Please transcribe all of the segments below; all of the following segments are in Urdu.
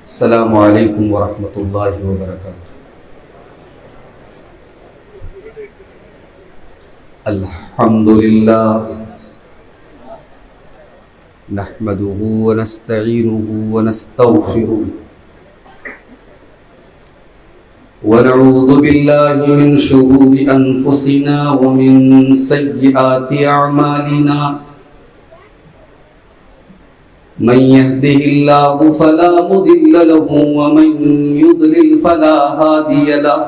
السلام علیکم ورحمۃ اللہ وبرکاتہ۔ الحمد للہ نحمده ونستعینه ونستغفره ونعوذ باللہ من شرور انفسنا ومن سیئات اعمالنا، من يهده الله فلا مضل له ومن يضلل فلا هادي له،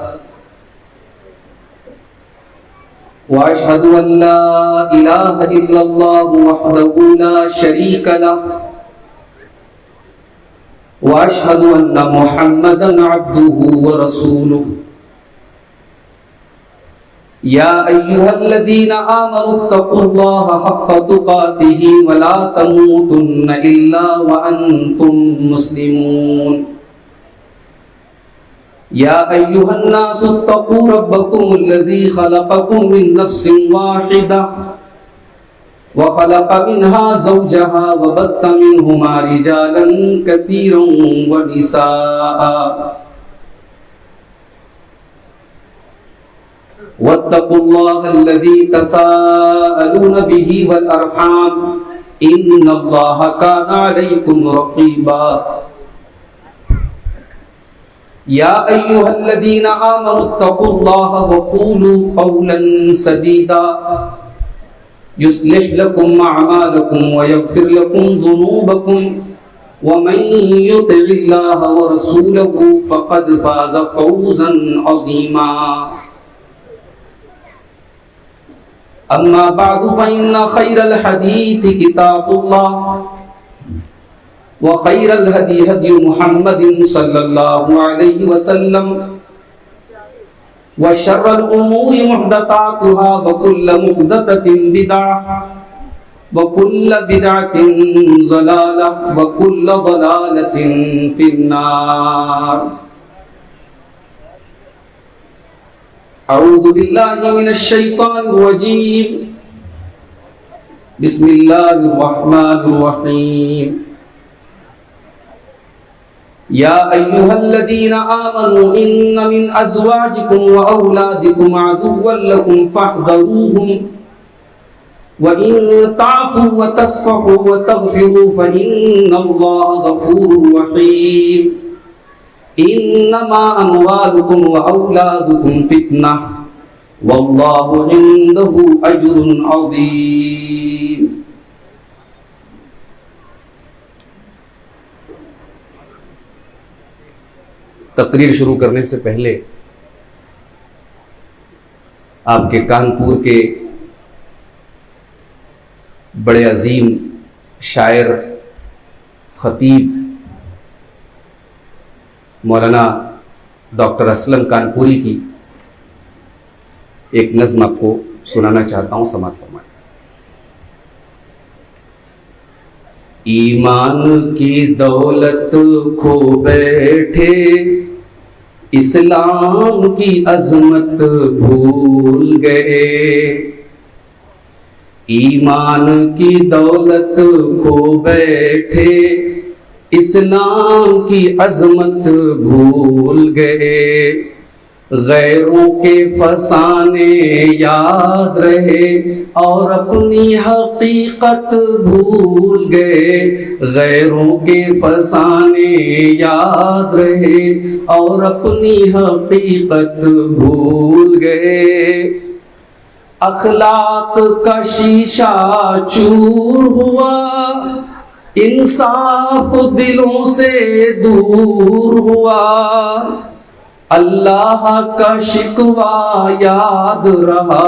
وأشهد أن لا إله إلا الله وحده لا شريك له، وأشهد أن محمدا عبده ورسوله۔ يا أيها الذين آمنوا اتقوا الله حق تقاته ولا تموتن إلا وأنتم مسلمون۔ يا أيها الناس اتقوا ربكم الذي خلقكم من نفس واحدة وخلق منها زوجها وبث منهما رجالا كثيرا ونساء، واتقوا الله الذي تساءلون به والأرحام إن الله كان عليكم رقيبا۔ يا أيها الذين آمنوا اتقوا الله وقولوا قولا سديدا يصلح لكم أعمالكم ويغفر لكم ذنوبكم، ومن يطع الله ورسوله فقد فاز فوزا عظيما۔ أما بعد فإن خير الحديث كتاب الله، وخير الهدي هدي محمد صلى الله عليه وسلم، وشر الأمور محدثاتها وكل محدثة بدعة وكل بدعة ضلالة وكل ضلالة في النار۔ اعوذ باللہ من الشیطان الرجیم، بسم اللہ الرحمن الرحیم۔ یا ایہا الذین آمنوا ان من ازواجکم واولادکم عدوا لکم فاحذروہم وَإِن تَعْفُوا وَتَصْفَحُوا وَتَغْفِرُوا فَإِنَّ اللَّهَ غَفُورٌ رَحِيمٌ۔ انما اموالکم واولادکم فتنہ واللہ عنده اجر عظیم۔ تقریر شروع کرنے سے پہلے آپ کے کانپور کے بڑے عظیم شاعر خطیب مولانا ڈاکٹر اسلم کانپوری کی ایک نظم آپ کو سنانا چاہتا ہوں، سماعت فرمائیں۔ ایمان کی دولت کھو بیٹھے اسلام کی عظمت بھول گئے، ایمان کی دولت کھو بیٹھے اسلام کی عظمت بھول گئے، غیروں کے فسانے یاد رہے اور اپنی حقیقت بھول گئے، غیروں کے فسانے یاد رہے اور اپنی حقیقت بھول گئے، اخلاق کا شیشہ چور ہوا، انصاف دلوں سے دور ہوا، اللہ کا شکوہ یاد رہا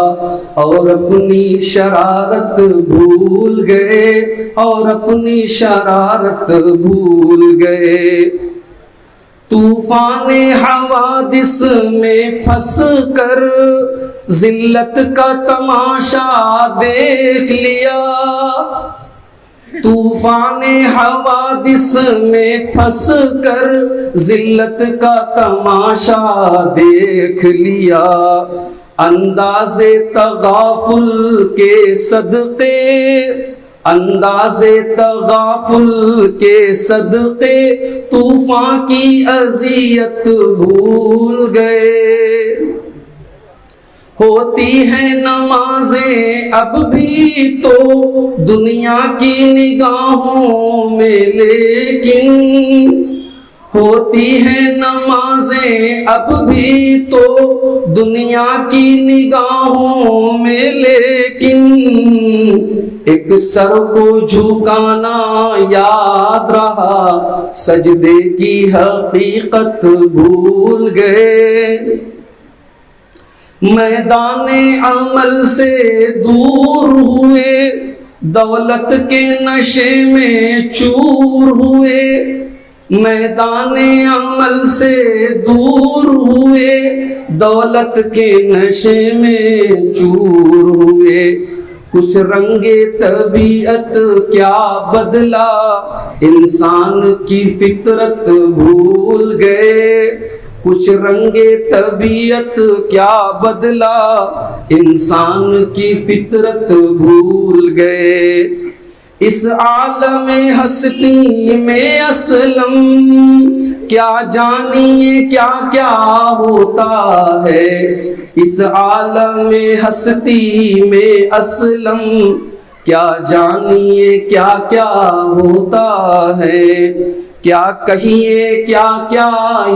اور اپنی شرارت بھول گئے، اور اپنی شرارت بھول گئے، طوفان حوادث میں پھنس کر ذلت کا تماشا دیکھ لیا، طوفان حوادث میں پھنس کر ذلت کا تماشا دیکھ لیا، انداز تغافل کے صدقے اندازے تغافل کے صدقے طوفان کی اذیت بھول گئے. ہوتی ہیں نمازیں اب بھی تو دنیا کی نگاہوں میں، لیکن ہوتی ہیں نمازیں اب بھی تو دنیا کی نگاہوں میں، لیکن ایک سر کو جھکانا یاد رہا، سجدے کی حقیقت بھول گئے. میدان عمل سے دور ہوئے، دولت کے نشے میں چور ہوئے. میدان عمل سے دور ہوئے، دولت کے نشے میں چور ہوئے. کچھ رنگ طبیعت کیا بدلا، انسان کی فطرت بھول گئے. کچھ رنگ طبیعت کیا بدلا، انسان کی فطرت بھول گئے. اس عالم ہستی میں اسلم کیا جانیے کیا کیا ہوتا ہے. اس عالم ہستی میں اسلم کیا جانیے کیا کیا ہوتا ہے. کیا کہیے کیا کیا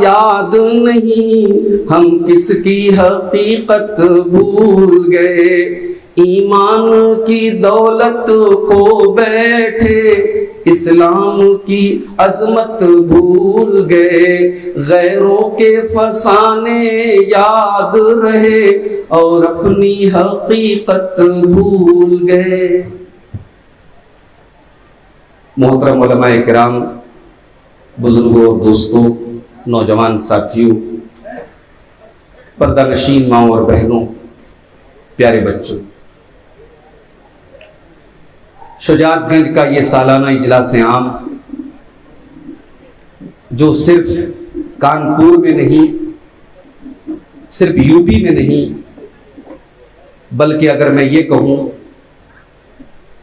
یاد نہیں، ہم کس کی حقیقت بھول گئے. ایمان کی دولت کو بیٹھے، اسلام کی عظمت بھول گئے. غیروں کے فسانے یاد رہے اور اپنی حقیقت بھول گئے. محترم علماء کرام، بزرگوں اور دوستوں، نوجوان ساتھیوں، پردہ نشین ماؤں اور بہنوں، پیارے بچوں، شجاعت گنج کا یہ سالانہ اجلاس عام جو صرف کانپور میں نہیں، صرف یو پی میں نہیں، بلکہ اگر میں یہ کہوں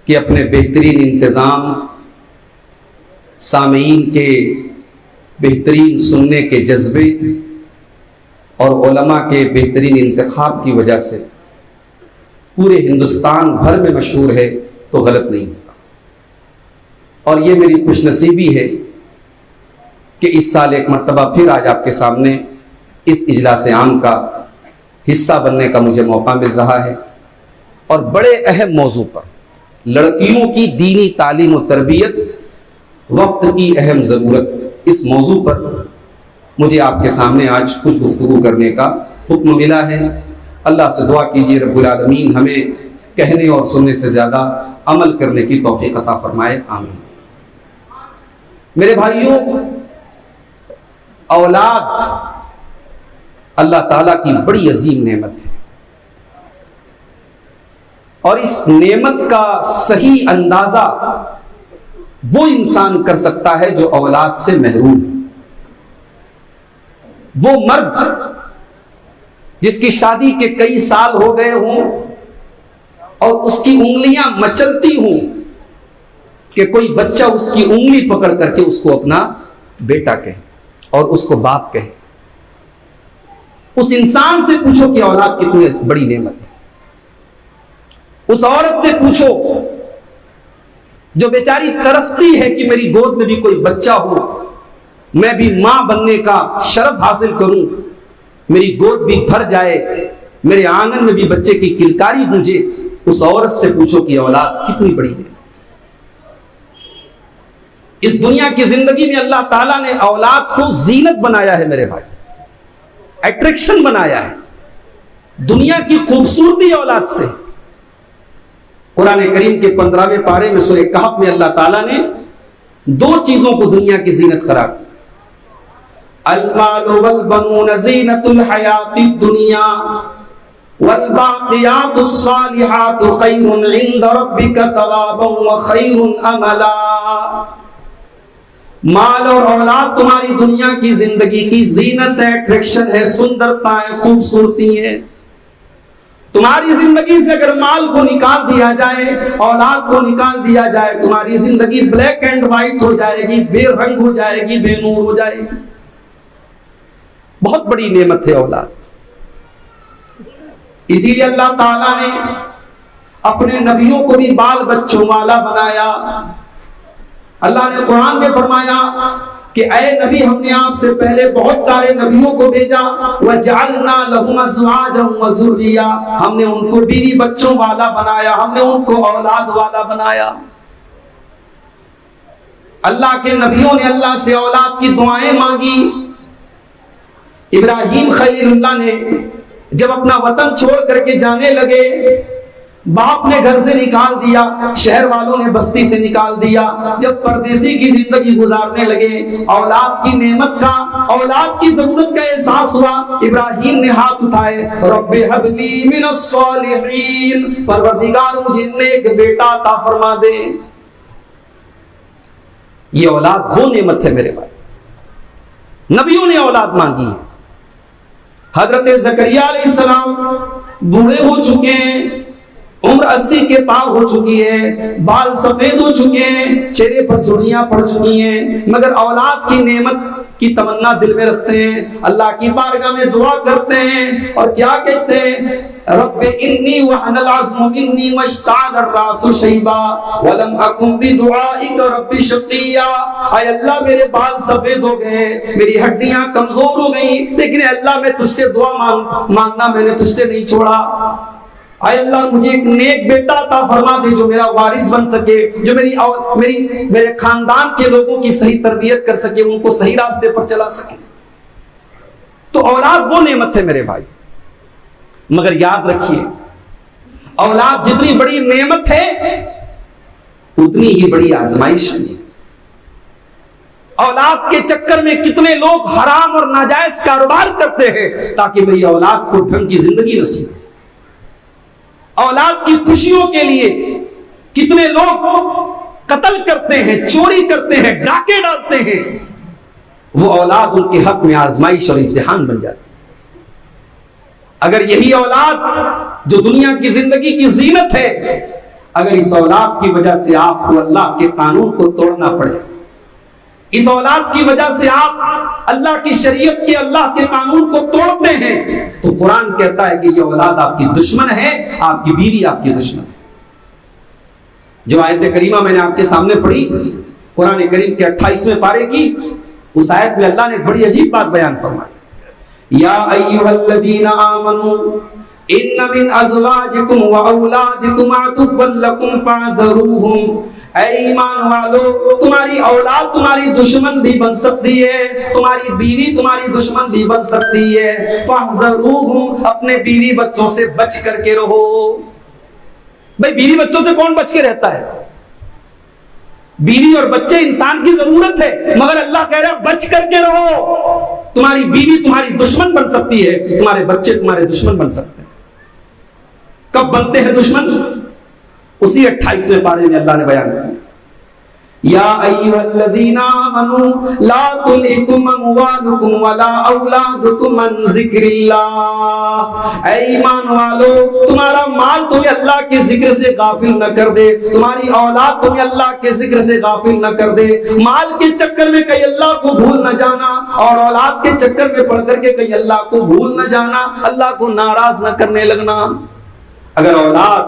کہ اپنے بہترین انتظام، سامعین کے بہترین سننے کے جذبے اور علماء کے بہترین انتخاب کی وجہ سے پورے ہندوستان بھر میں مشہور ہے تو غلط نہیں ہوگا. اور یہ میری خوش نصیبی ہے کہ اس سال ایک مرتبہ پھر آج آپ کے سامنے اس اجلاس عام کا حصہ بننے کا مجھے موقع مل رہا ہے، اور بڑے اہم موضوع پر، لڑکیوں کی دینی تعلیم و تربیت، وقت کی اہم ضرورت، اس موضوع پر مجھے آپ کے سامنے آج کچھ گفتگو کرنے کا حکم ملا ہے. اللہ سے دعا کیجیے رب العالمین ہمیں کہنے اور سننے سے زیادہ عمل کرنے کی توفیق عطا فرمائے، آمین. میرے بھائیوں، اولاد اللہ تعالیٰ کی بڑی عظیم نعمت ہے، اور اس نعمت کا صحیح اندازہ وہ انسان کر سکتا ہے جو اولاد سے محروم ہے. وہ مرد جس کی شادی کے کئی سال ہو گئے ہوں اور اس کی انگلیاں مچلتی ہوں کہ کوئی بچہ اس کی انگلی پکڑ کر کے اس کو اپنا بیٹا کہے اور اس کو باپ کہے. اس انسان سے پوچھو کہ اولاد کتنی بڑی نعمت ہے. اس عورت سے پوچھو جو بیچاری ترستی ہے کہ میری گود میں بھی کوئی بچہ ہو، میں بھی ماں بننے کا شرف حاصل کروں، میری گود بھی بھر جائے، میرے آنگن میں بھی بچے کی کلکاری گونجے. اس عورت سے پوچھو کہ اولاد کتنی بڑی ہے. اس دنیا کی زندگی میں اللہ تعالیٰ نے اولاد کو زینت بنایا ہے میرے بھائی، اٹریکشن بنایا ہے. دنیا کی خوبصورتی اولاد سے. قرآن کریم کے 15ویں پارے میں سورہ کہف میں اللہ تعالیٰ نے دو چیزوں کو دنیا کی زینت قرار دیا. المال والبنون زینت الحیات الدنیا والباقیات الصالحات خیر عند ربک ثوابا وخیر املا. مال اور اولاد تمہاری دنیا کی زندگی کی زینت ہے، اٹریکشن ہے، سندرتا ہے، خوبصورتی ہے. تمہاری زندگی سے اگر مال کو نکال دیا جائے، اولاد کو نکال دیا جائے، تمہاری زندگی بلیک اینڈ وائٹ ہو جائے گی، بے رنگ ہو جائے گی، بے نور ہو جائے گی۔ بہت بڑی نعمت ہے اولاد۔ اسی لیے اللہ تعالیٰ نے اپنے نبیوں کو بھی بال بچوں والا بنایا۔ اللہ نے قرآن میں فرمایا کہ اے نبی، ہم نے آپ سے پہلے بہت سارے نبیوں کو بھیجا، وَجَعَلْنَا لَهُمْ أَزْوَاجًا وَذُرِّيَّةً، ہم نے ان کو بیوی بچوں والا بنایا، ہم نے ان کو اولاد والا بنایا۔ اللہ کے نبیوں نے اللہ سے اولاد کی دعائیں مانگی۔ ابراہیم خلیل اللہ نے جب اپنا وطن چھوڑ کر کے جانے لگے، باپ نے گھر سے نکال دیا، شہر والوں نے بستی سے نکال دیا، جب پردیسی کی زندگی گزارنے لگے، اولاد کی نعمت کا، اولاد کی ضرورت کا احساس ہوا۔ ابراہیم نے ہاتھ اٹھائے، رب ہب لی من الصالحین، پروردگار مجھے نیک بیٹا عطا فرما دے۔ یہ اولاد وہ نعمت ہے میرے بھائی، نبیوں نے اولاد مانگی ہے۔ حضرت زکریا علیہ السلام بوڑھے ہو چکے ہیں، عمر 80 کے پار ہو چکی ہے، بال سفید ہو چکے ہیں، چہرے پر جھریاں پڑ چکی ہیں، مگر اولاد کی نعمت کی تمنا دل میں رکھتے ہیں، اللہ کی بارگاہ میں دعا کرتے ہیں، اور کیا کہتے ہیں؟ رب انی وہن العظم منی واشتعل الراس شیبا ولم اکن بدعائک رب شقیا۔ اے اللہ، میرے بال سفید ہو گئے، میری ہڈیاں کمزور ہو گئیں، لیکن اے اللہ میں تجھ سے دعا مانگنا میں نے تجھ سے نہیں چھوڑا۔ اے اللہ، مجھے ایک نیک بیٹا عطا فرما دے جو میرا وارث بن سکے، جو میرے خاندان کے لوگوں کی صحیح تربیت کر سکے، ان کو صحیح راستے پر چلا سکے۔ تو اولاد وہ نعمت ہے میرے بھائی، مگر یاد رکھیے، اولاد جتنی بڑی نعمت ہے اتنی ہی بڑی آزمائش ہے۔ اولاد کے چکر میں کتنے لوگ حرام اور ناجائز کاروبار کرتے ہیں تاکہ میری اولاد کو ڈھنگ کی زندگی نصیب ہو۔ اولاد کی خوشیوں کے لیے کتنے لوگ قتل کرتے ہیں، چوری کرتے ہیں، ڈاکے ڈالتے ہیں، وہ اولاد ان کے حق میں آزمائش اور امتحان بن جاتی ہے۔ اگر یہی اولاد جو دنیا کی زندگی کی زینت ہے، اگر اس اولاد کی وجہ سے آپ کو اللہ کے قانون کو توڑنا پڑے، اس اولاد کی وجہ سے آپ اللہ کی شریعت کے، اللہ کے قانون کو توڑتے ہیں، تو قرآن کہتا ہے کہ یہ اولاد آپ کی دشمن ہے، آپ کی بیوی آپ کی دشمن ہے۔ جو آیت کریمہ میں نے آپ کے سامنے پڑھی، قرآن کریم کے 28ویں پارے کی، اس آیت میں اللہ نے بڑی عجیب بات بیان فرمائی، یا ایھا الذین آمنوا ان من ازواجکم واولادکم عدوا لکم فاحذروہم۔ اے ایمان والو، تمہاری اولاد تمہاری دشمن بھی بن سکتی ہے، تمہاری بیوی تمہاری دشمن بھی بن سکتی ہے، فاحذروہم، اپنے بیوی بچوں سے بچ کر کے رہو۔ بھئی بیوی بچوں سے کون بچ کے رہتا ہے؟ بیوی اور بچے انسان کی ضرورت ہے، مگر اللہ کہہ رہا ہے بچ کر کے رہو۔ تمہاری بیوی تمہاری دشمن بن سکتی ہے، تمہارے بچے تمہارے دشمن بن سکتے ہیں۔ کب بنتے ہیں دشمن؟ اسی 28ویں پارے میں اللہ نے بیان کیا، یا ایھا الذین آمنوا لا تلھکم اموالکم ولا اولادکم عن ذکر اللہ۔ اے ایمان والو، تمہارا مال تمہیں اللہ کے ذکر سے غافل نہ کر دے، تمہاری اولاد تمہیں اللہ کے ذکر سے غافل نہ کر دے۔ مال کے چکر میں کہیں اللہ کو بھول نہ جانا، اور اولاد کے چکر میں پڑ کر کے کہیں اللہ کو بھول نہ جانا، اللہ کو ناراض نہ کرنے لگنا۔ اگر اولاد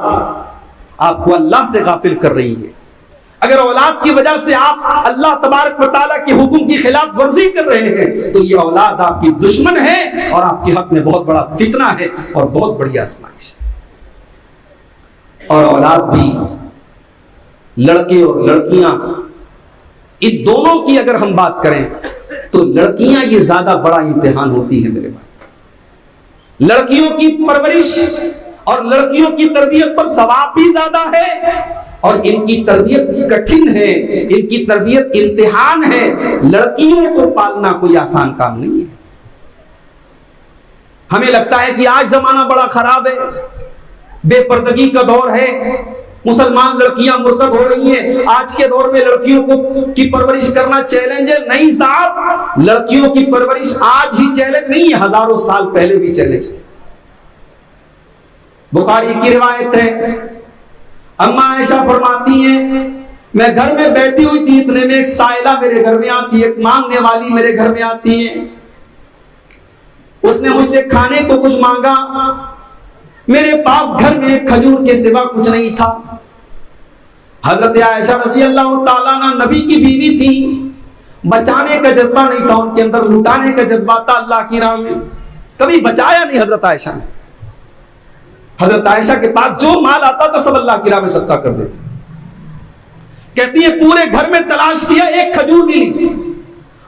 آپ کو اللہ سے غافل کر رہی ہے، اگر اولاد کی وجہ سے آپ اللہ تبارک و تعالیٰ کے حکم کی خلاف ورزی کر رہے ہیں، تو یہ اولاد آپ کی دشمن ہے اور آپ کے حق میں بہت بڑا فتنہ ہے اور بہت بڑی آزمائش ہے۔ اور اولاد بھی، لڑکے اور لڑکیاں، ان دونوں کی اگر ہم بات کریں تو لڑکیاں یہ زیادہ بڑا امتحان ہوتی ہے میرے بھائی۔ لڑکیوں کی پرورش اور لڑکیوں کی تربیت پر ثواب بھی زیادہ ہے، اور ان کی تربیت کٹھن ہے، ان کی تربیت امتحان ہے۔ لڑکیوں کو پالنا کوئی آسان کام نہیں ہے۔ ہمیں لگتا ہے کہ آج زمانہ بڑا خراب ہے، بے پردگی کا دور ہے، مسلمان لڑکیاں مرتد ہو رہی ہیں، آج کے دور میں لڑکیوں کی پرورش کرنا چیلنج ہے۔ نہیں صاحب، لڑکیوں کی پرورش آج ہی چیلنج نہیں ہے، ہزاروں سال پہلے بھی چیلنج تھی۔ بخاری کی روایت ہے، اما عائشہ فرماتی ہیں میں گھر میں بیٹھی ہوئی تھی، اتنے میں ایک سائلہ میرے گھر میں آتی ہے، ایک مانگنے والی میرے گھر میں آتی ہے، اس نے مجھ سے کھانے کو کچھ مانگا، میرے پاس گھر میں ایک کھجور کے سوا کچھ نہیں تھا۔ حضرت عائشہ رضی اللہ تعالیٰ عنہ نبی کی بیوی تھی، بچانے کا جذبہ نہیں تھا ان کے اندر، لٹانے کا جذبہ تھا اللہ کی راہ میں، کبھی بچایا نہیں حضرت عائشہ نے۔ حضرت عائشہ کے پاس جو مال آتا تھا سب اللہ کی راہ میں صدقہ کر دیتے، کہتی ہے پورے گھر میں تلاش کیا، ایک کھجور ملی،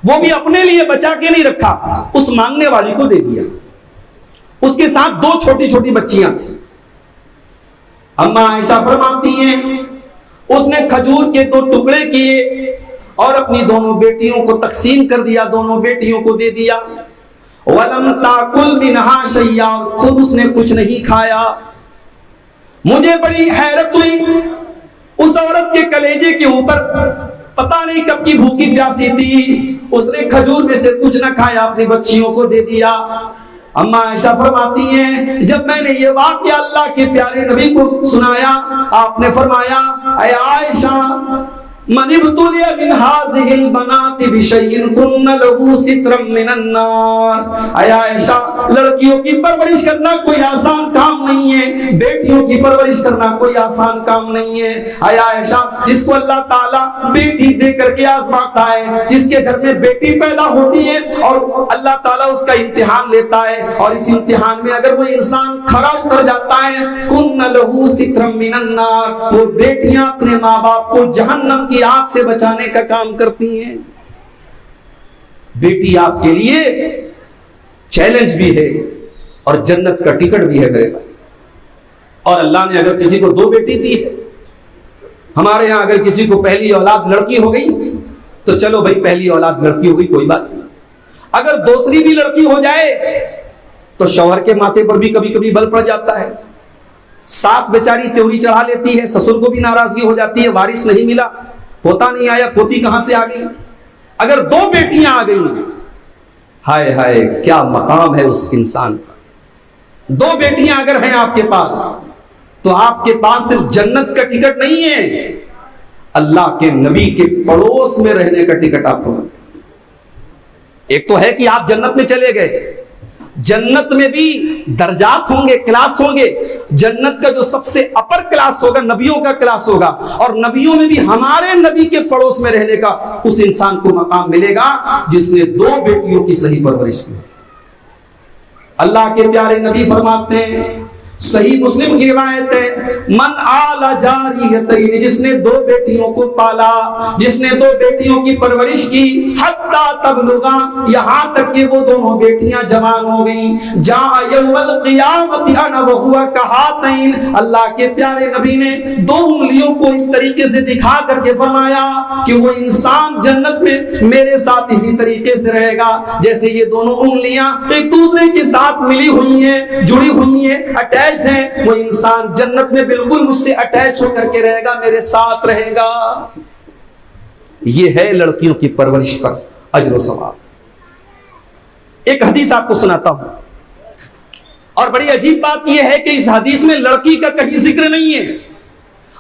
وہ بھی اپنے لیے بچا کے نہیں رکھا، اس مانگنے والی کو دے دیا۔ اس کے ساتھ 2 چھوٹی چھوٹی بچیاں تھیں۔ اما عائشہ فرماتی ہیں اس نے کھجور کے 2 ٹکڑے کیے اور اپنی دونوں بیٹیوں کو تقسیم کر دیا، دونوں بیٹیوں کو دے دیا۔ وَلَمْ تَأْكُلْ مِنْهَا شَيْئًا، خود اس نے کچھ نہیں کھایا۔ مجھے بڑی حیرت ہوئی، اس عورت کے کلیجے کے اوپر پتہ نہیں کب کی بھوکی پیاسی تھی، اس نے کھجور میں سے کچھ نہ کھایا، اپنی بچیوں کو دے دیا۔ اما عائشہ فرماتی ہیں جب میں نے یہ واقعہ اللہ کے پیارے نبی کو سنایا، آپ نے فرمایا اے عائشہ من ابتلی من هذه البنات بشيء كن له سترا من النار۔ اے عائشہ لڑکیوں کی پرورش کرنا کوئی آسان کام نہیں ہے، بیٹیوں کی پرورش کرنا کوئی آسان کام نہیں ہے۔ اے عائشہ جس کو اللہ تعالیٰ بیٹی دے کر کے آزماتا ہے، جس کے گھر میں بیٹی پیدا ہوتی ہے اور اللہ تعالیٰ اس کا امتحان لیتا ہے، اور اس امتحان میں اگر وہ انسان کھرا اتر جاتا ہے کن له سترا من النار، وہ بیٹیاں اپنے ماں باپ کو جہنم کی آگ سے بچانے کا کام کرتی ہیں۔ بیٹی آپ کے لیے چیلنج بھی ہے اور جنت کا ٹکٹ بھی ہے میرے بھائی۔ اور اللہ نے اگر کسی کو 2 بیٹی دی ہے، ہمارے یہاں اگر کسی کو پہلی اولاد لڑکی ہو گئی تو چلو بھائی پہلی اولاد لڑکی ہو گئی کوئی بات نہیں، اگر دوسری بھی لڑکی ہو جائے تو شوہر کے ماتھے پر بھی کبھی کبھی بل پڑ جاتا ہے، ساس بیچاری تیوری چڑھا لیتی ہے، سسر کو بھی ناراضگی ہو جاتی ہے، وارث نہیں ملا، پوتا نہیں آیا، پوتی کہاں سے آ گئی۔ اگر 2 بیٹیاں آ گئی، ہائے ہائے کیا مقام ہے اس انسان کا۔ 2 بیٹیاں اگر ہیں آپ کے پاس تو آپ کے پاس صرف جنت کا ٹکٹ نہیں ہے، اللہ کے نبی کے پڑوس میں رہنے کا ٹکٹ آپ کو۔ ایک تو ہے کہ آپ جنت میں چلے گئے، جنت میں بھی درجات ہوں گے، کلاس ہوں گے، جنت کا جو سب سے اپر کلاس ہوگا نبیوں کا کلاس ہوگا، اور نبیوں میں بھی ہمارے نبی کے پڑوس میں رہنے کا اس انسان کو مقام ملے گا جس نے 2 بیٹیوں کی صحیح پرورش کی۔ اللہ کے پیارے نبی فرماتے ہیں، صحیح مسلم کی روایت ہے، من آل جاریتین، جس نے 2 بیٹیوں کو پالا، جس نے 2 بیٹیوں کی پرورش کی، حتی تبلغا، یہاں تک کہ وہ دونوں بیٹیاں جوان ہو گئیں، جاء یوم القیامت انا وہو کہاتین، اللہ کے پیارے نبی نے 2 انگلیوں کو اس طریقے سے دکھا کر کے فرمایا کہ وہ انسان جنت میں میرے ساتھ اسی طریقے سے رہے گا جیسے یہ دونوں انگلیاں ایک دوسرے کے ساتھ ملی ہوئی ہیں، جڑی ہوئی ہیں، اٹیچ ہیں، وہ انسان جنت میں بالکل مجھ سے اٹیچ ہو کر کے رہے گا، میرے ساتھ رہے گا۔ یہ ہے لڑکیوں کی پرورش پر اجر و ثواب۔ ایک حدیث آپ کو سناتا ہوں، اور بڑی عجیب بات یہ ہے کہ اس حدیث میں لڑکی کا کہیں ذکر نہیں ہے،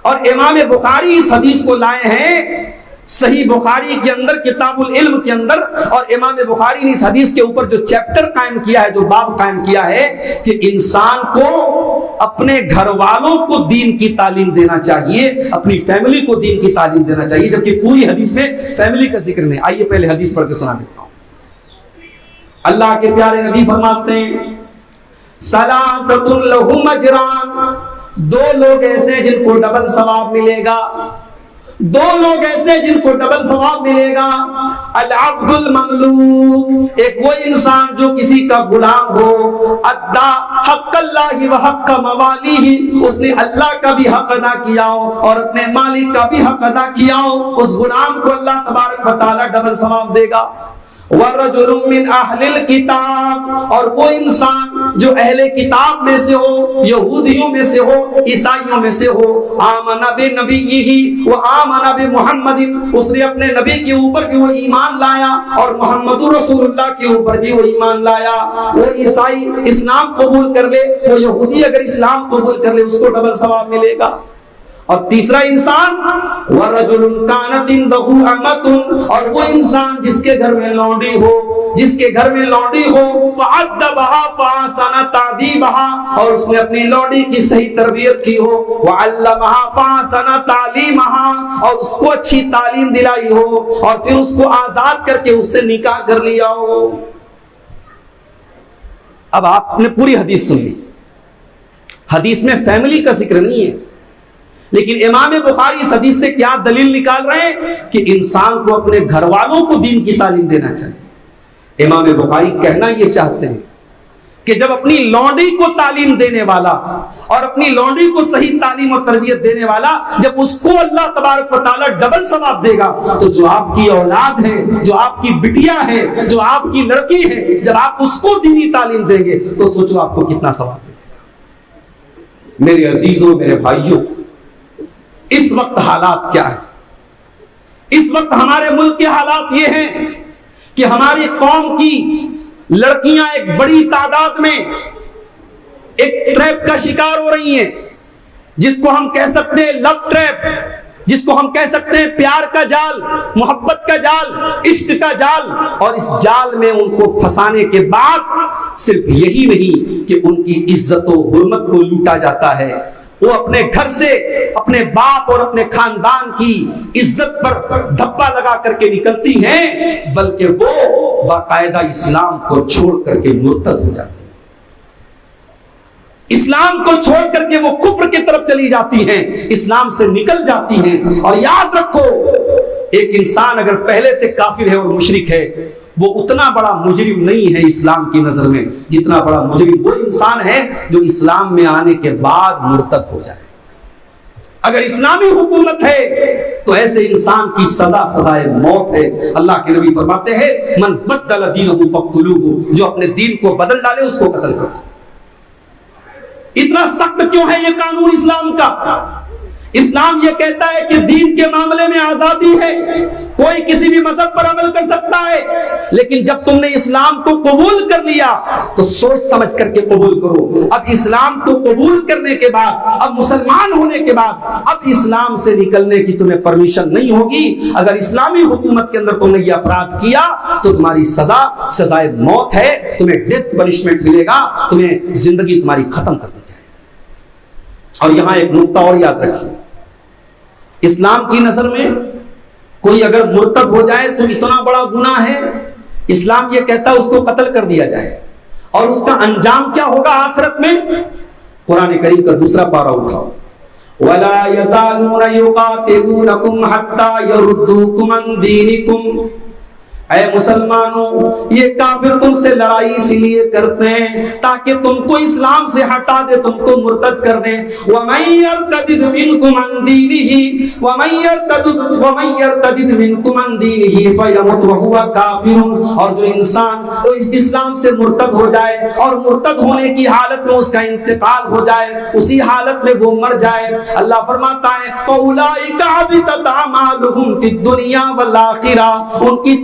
اور امام بخاری اس حدیث کو لائے ہیں صحیح بخاری کے اندر کتاب العلم کے اندر، اور امام بخاری نے اس حدیث کے اوپر جو چیپٹر قائم کیا ہے، جو باب قائم کیا ہے کہ انسان کو اپنے گھر والوں کو دین کی تعلیم دینا چاہیے، اپنی فیملی کو دین کی تعلیم دینا چاہیے، جبکہ پوری حدیث میں فیملی کا ذکر نہیں۔ آئیے پہلے حدیث پڑھ کے سنا دیتا ہوں۔ اللہ کے پیارے نبی فرماتے ہیں ثلاثۃ لہم اجران، 2 لوگ ایسے جن کو ڈبل ثواب ملے گا، 2 لوگ ایسے جن کو ڈبل ثواب ملے گا۔ العبد المملوک، ایک وہ انسان جو کسی کا غلام ہو، ادا حق اللہ و حق موالیہ، اس نے اللہ کا بھی حق ادا کیا ہو اور اپنے مالک کا بھی حق ادا کیا ہو، اس غلام کو اللہ تبارک و تعالی ڈبل ثواب دے گا۔ وَرَجُلٌ مِّنْ أَهْلِ الْكِتَابِ، اور وہ انسان جو اہل کتاب میں سے ہو، یہودیوں میں سے ہو، عیسائیوں میں سے ہو، آمن بنبیہ و آمن بمحمد، اس نے اپنے نبی کے اوپر بھی وہ ایمان لایا اور محمد رسول اللہ کے اوپر بھی وہ ایمان لایا۔ وہ عیسائی اسلام قبول کر لے، وہ یہودی اگر اسلام قبول کر لے اس کو ڈبل ثواب ملے گا۔ اور تیسرا انسان وَرَجُلٌ كَانَتْ عِندَهُ أَمَةٌ، اور وہ انسان جس کے گھر میں لونڈی ہو، جس کے گھر میں لونڈی ہو، فَعَدَّبَهَا فَأَحْسَنَ تَعْدِيبَهَا، اور اس نے اپنی لونڈی کی صحیح تربیت کی ہو، وَعَلَّمَهَا فَأَحْسَنَ تَعْلِيمَهَا، اور اس کو اچھی تعلیم دلائی ہو اور پھر اس کو آزاد کر کے اس سے نکاح کر لیا ہو۔ اب آپ نے پوری حدیث سن لی، حدیث میں فیملی کا ذکر نہیں ہے، لیکن امام بخاری اس حدیث سے کیا دلیل نکال رہے ہیں کہ انسان کو اپنے گھر والوں کو دین کی تعلیم دینا چاہیے۔ امام بخاری کہنا یہ چاہتے ہیں کہ جب اپنی لونڈی کو تعلیم دینے والا اور اپنی لونڈی کو صحیح تعلیم اور تربیت دینے والا جب اس کو اللہ تبارک و تعالیٰ ڈبل ثواب دے گا، تو جو آپ کی اولاد ہے، جو آپ کی بٹیا ہے، جو آپ کی لڑکی ہے، جب آپ اس کو دینی تعلیم دیں گے تو سوچو آپ کو کتنا ثواب دے گا۔ میرے عزیزوں، میرے بھائیوں، اس وقت حالات کیا ہے؟ اس وقت ہمارے ملک کے حالات یہ ہیں کہ ہماری قوم کی لڑکیاں ایک بڑی تعداد میں ایک ٹریپ کا شکار ہو رہی ہیں، جس کو ہم کہہ سکتے ہیں لو ٹریپ، جس کو ہم کہہ سکتے ہیں پیار کا جال، محبت کا جال، عشق کا جال، اور اس جال میں ان کو پھنسانے کے بعد صرف یہی نہیں کہ ان کی عزت و حرمت کو لوٹا جاتا ہے، وہ اپنے گھر سے اپنے باپ اور اپنے خاندان کی عزت پر دھبا لگا کر کے نکلتی ہیں، بلکہ وہ باقاعدہ اسلام کو چھوڑ کر کے مرتد ہو جاتی ہیں، اسلام کو چھوڑ کر کے وہ کفر کی طرف چلی جاتی ہیں، اسلام سے نکل جاتی ہیں۔ اور یاد رکھو، ایک انسان اگر پہلے سے کافر ہے اور مشرک ہے، وہ اتنا بڑا مجرم نہیں ہے اسلام کی نظر میں، جتنا بڑا مجرم وہ انسان ہے جو اسلام میں آنے کے بعد مرتد ہو جائے۔ اگر اسلامی حکومت ہے تو ایسے انسان کی سزا سزائے موت ہے۔ اللہ کے نبی فرماتے ہیں من بدل دینہ فاقتلوہ، جو اپنے دین کو بدل ڈالے اس کو قتل کرو۔ اتنا سخت کیوں ہے یہ قانون اسلام کا؟ اسلام یہ کہتا ہے کہ دین کے معاملے میں آزادی ہے، کوئی کسی بھی مذہب پر عمل کر سکتا ہے، لیکن جب تم نے اسلام کو قبول کر لیا تو سوچ سمجھ کر کے قبول کرو۔ اب اسلام کو قبول کرنے کے بعد، اب مسلمان ہونے کے بعد، اب اسلام سے نکلنے کی تمہیں پرمیشن نہیں ہوگی۔ اگر اسلامی حکومت کے اندر تم نے یہ اپرادھ کیا تو تمہاری سزا سزائے موت ہے، تمہیں ڈیتھ پنشمنٹ ملے گا، تمہیں زندگی تمہاری ختم کر دی جائے۔ اور یہاں ایک نقطہ اور یاد رکھیے، اسلام کی نظر میں کوئی اگر مرتد ہو جائے تو اتنا بڑا گناہ ہے، اسلام یہ کہتا ہے اس کو قتل کر دیا جائے۔ اور اس کا انجام کیا ہوگا آخرت میں؟ قرآن کریم کا دوسرا پارہ اٹھاؤ، وَلَا يَزَالُونَ يُقَاتِلُونَكُمْ حَتَّى يَرُدُّوكُمْ عَنْ دِينِكُمْ۔ اے مسلمانوں، یہ کافر تم سے لڑائی اسی لیے کرتے ہیں تاکہ تم کو اسلام سے ہٹا دے، تم کو مرتد کر دیں۔ وَمَن يَرْتَدِدْ مِنْكُمْ عَنْ دِينِهِ وَمَن يَرْتَدِدْ مِنْكُمْ عَنْ دِينِهِ فَيَمُتْ وَهُوَ كَافِرٌ، اور جو انسان اسلام سے مرتد ہو جائے اور مرتد ہونے کی حالت میں اس کا انتقال ہو جائے، اسی حالت میں وہ مر جائے، اللہ فرماتا ہے فَأُولَٰئِكَ حَبِطَتْ أَعْمَالُهُمْ فِي الدُّنْيَا وَالْآخِرَةِ، ان کی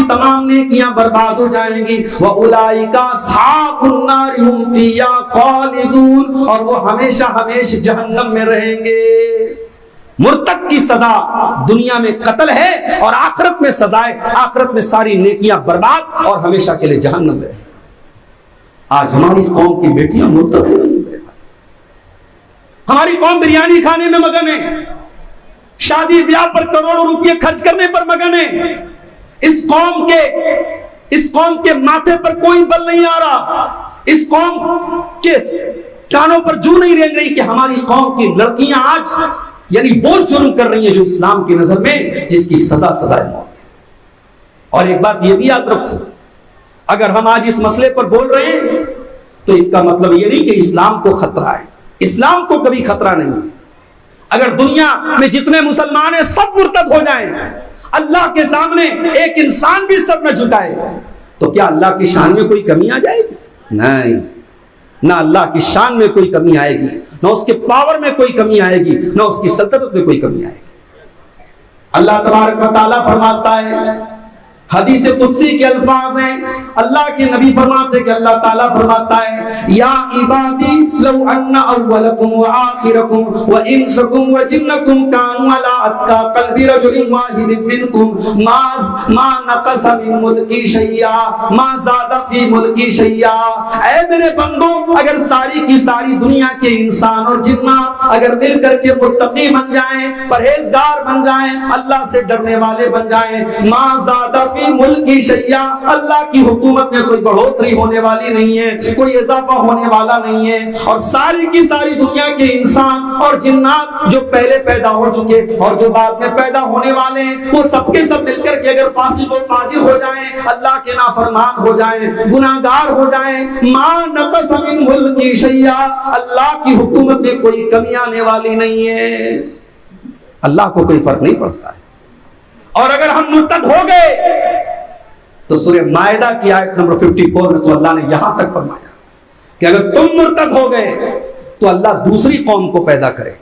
تمام نیکیاں برباد ہو جائیں گی۔ وَأُولَٰئِكَ أَصْحَابُ النَّارِ هُمْ فِيهَا خَالِدُونَ، اور وہ ہمیشہ ہمیشہ جہنم میں رہیں گے۔ مرتد کی سزا دنیا میں قتل ہے اور آخرت میں سزائے، آخرت میں ساری نیکیاں برباد اور ہمیشہ کے لیے جہنم میں رہیں گے۔ آج ہماری قوم کی بیٹیاں مرتد ہو رہی ہیں، ہماری قوم بریانی کھانے میں مگن ہے، شادی بیاہ پر کروڑوں روپے خرچ کرنے پر مگن ہے۔ اس قوم کے ماتھے پر کوئی بل نہیں آ رہا، اس قوم کے کانوں پر جو نہیں رینگ رہی کہ ہماری قوم کی لڑکیاں آج یعنی وہ جرم کر رہی ہیں جو اسلام کی نظر میں جس کی سزا سزائے موت ہے۔ اور ایک بات یہ بھی یاد رکھو، اگر ہم آج اس مسئلے پر بول رہے ہیں تو اس کا مطلب یہ نہیں کہ اسلام کو خطرہ ہے، اسلام کو کبھی خطرہ نہیں ہے۔ اگر دنیا میں جتنے مسلمان ہیں سب مرتد ہو جائیں، اللہ کے سامنے ایک انسان بھی سر نہ جھکائے، تو کیا اللہ کی شان میں کوئی کمی آ جائے گی؟ نہیں، نہ اللہ کی شان میں کوئی کمی آئے گی، نہ اس کے پاور میں کوئی کمی آئے گی، نہ اس کی سلطنت میں کوئی کمی آئے گی۔ اللہ تبارک و تعالیٰ فرماتا ہے، حدیث قدسی کے الفاظ ہیں، اللہ کے نبی فرماتے کہ اللہ تعالیٰ فرماتا ہے، یا عبادی لو ان اولکم وآخرکم وانسکم وجنکم کانوا علی اتقى قلب رجل واحد منکم ما نقص من ملکی شیئا ما زاد فی ملکی شیئا۔ اے میرے بندو، اگر ساری کی ساری دنیا کے انسان اور جنات اگر مل کر کے متقی بن جائیں، پرہیزگار بن جائیں، اللہ سے ڈرنے والے بن جائیں، ما زاد فی ملک کی شیعہ، اللہ کی حکومت میں کوئی بڑھوتری ہونے والی نہیں ہے، کوئی اضافہ ہونے والا نہیں ہے، اور ساری کی ساری دنیا کے انسان اور جنات جو پہلے پیدا ہو چکے اور جو بعد میں پیدا ہونے والے ہیں، وہ سب کے سب مل کر کے اگر فاسق و فاجر ہو جائیں، اللہ کے نافرمان ہو جائیں، گناہگار ہو جائیں، ما نقص من ملک کی شیعہ، اللہ کی حکومت میں کوئی کمی آنے والی نہیں ہے، اللہ کو کوئی فرق نہیں پڑتا ہے۔ اور اگر ہم مرتد ہو گئے تو سورہ مائدہ کی آیت نمبر 54 میں تو اللہ نے یہاں تک فرمایا کہ اگر تم مرتد ہو گئے تو اللہ دوسری قوم کو پیدا کرے۔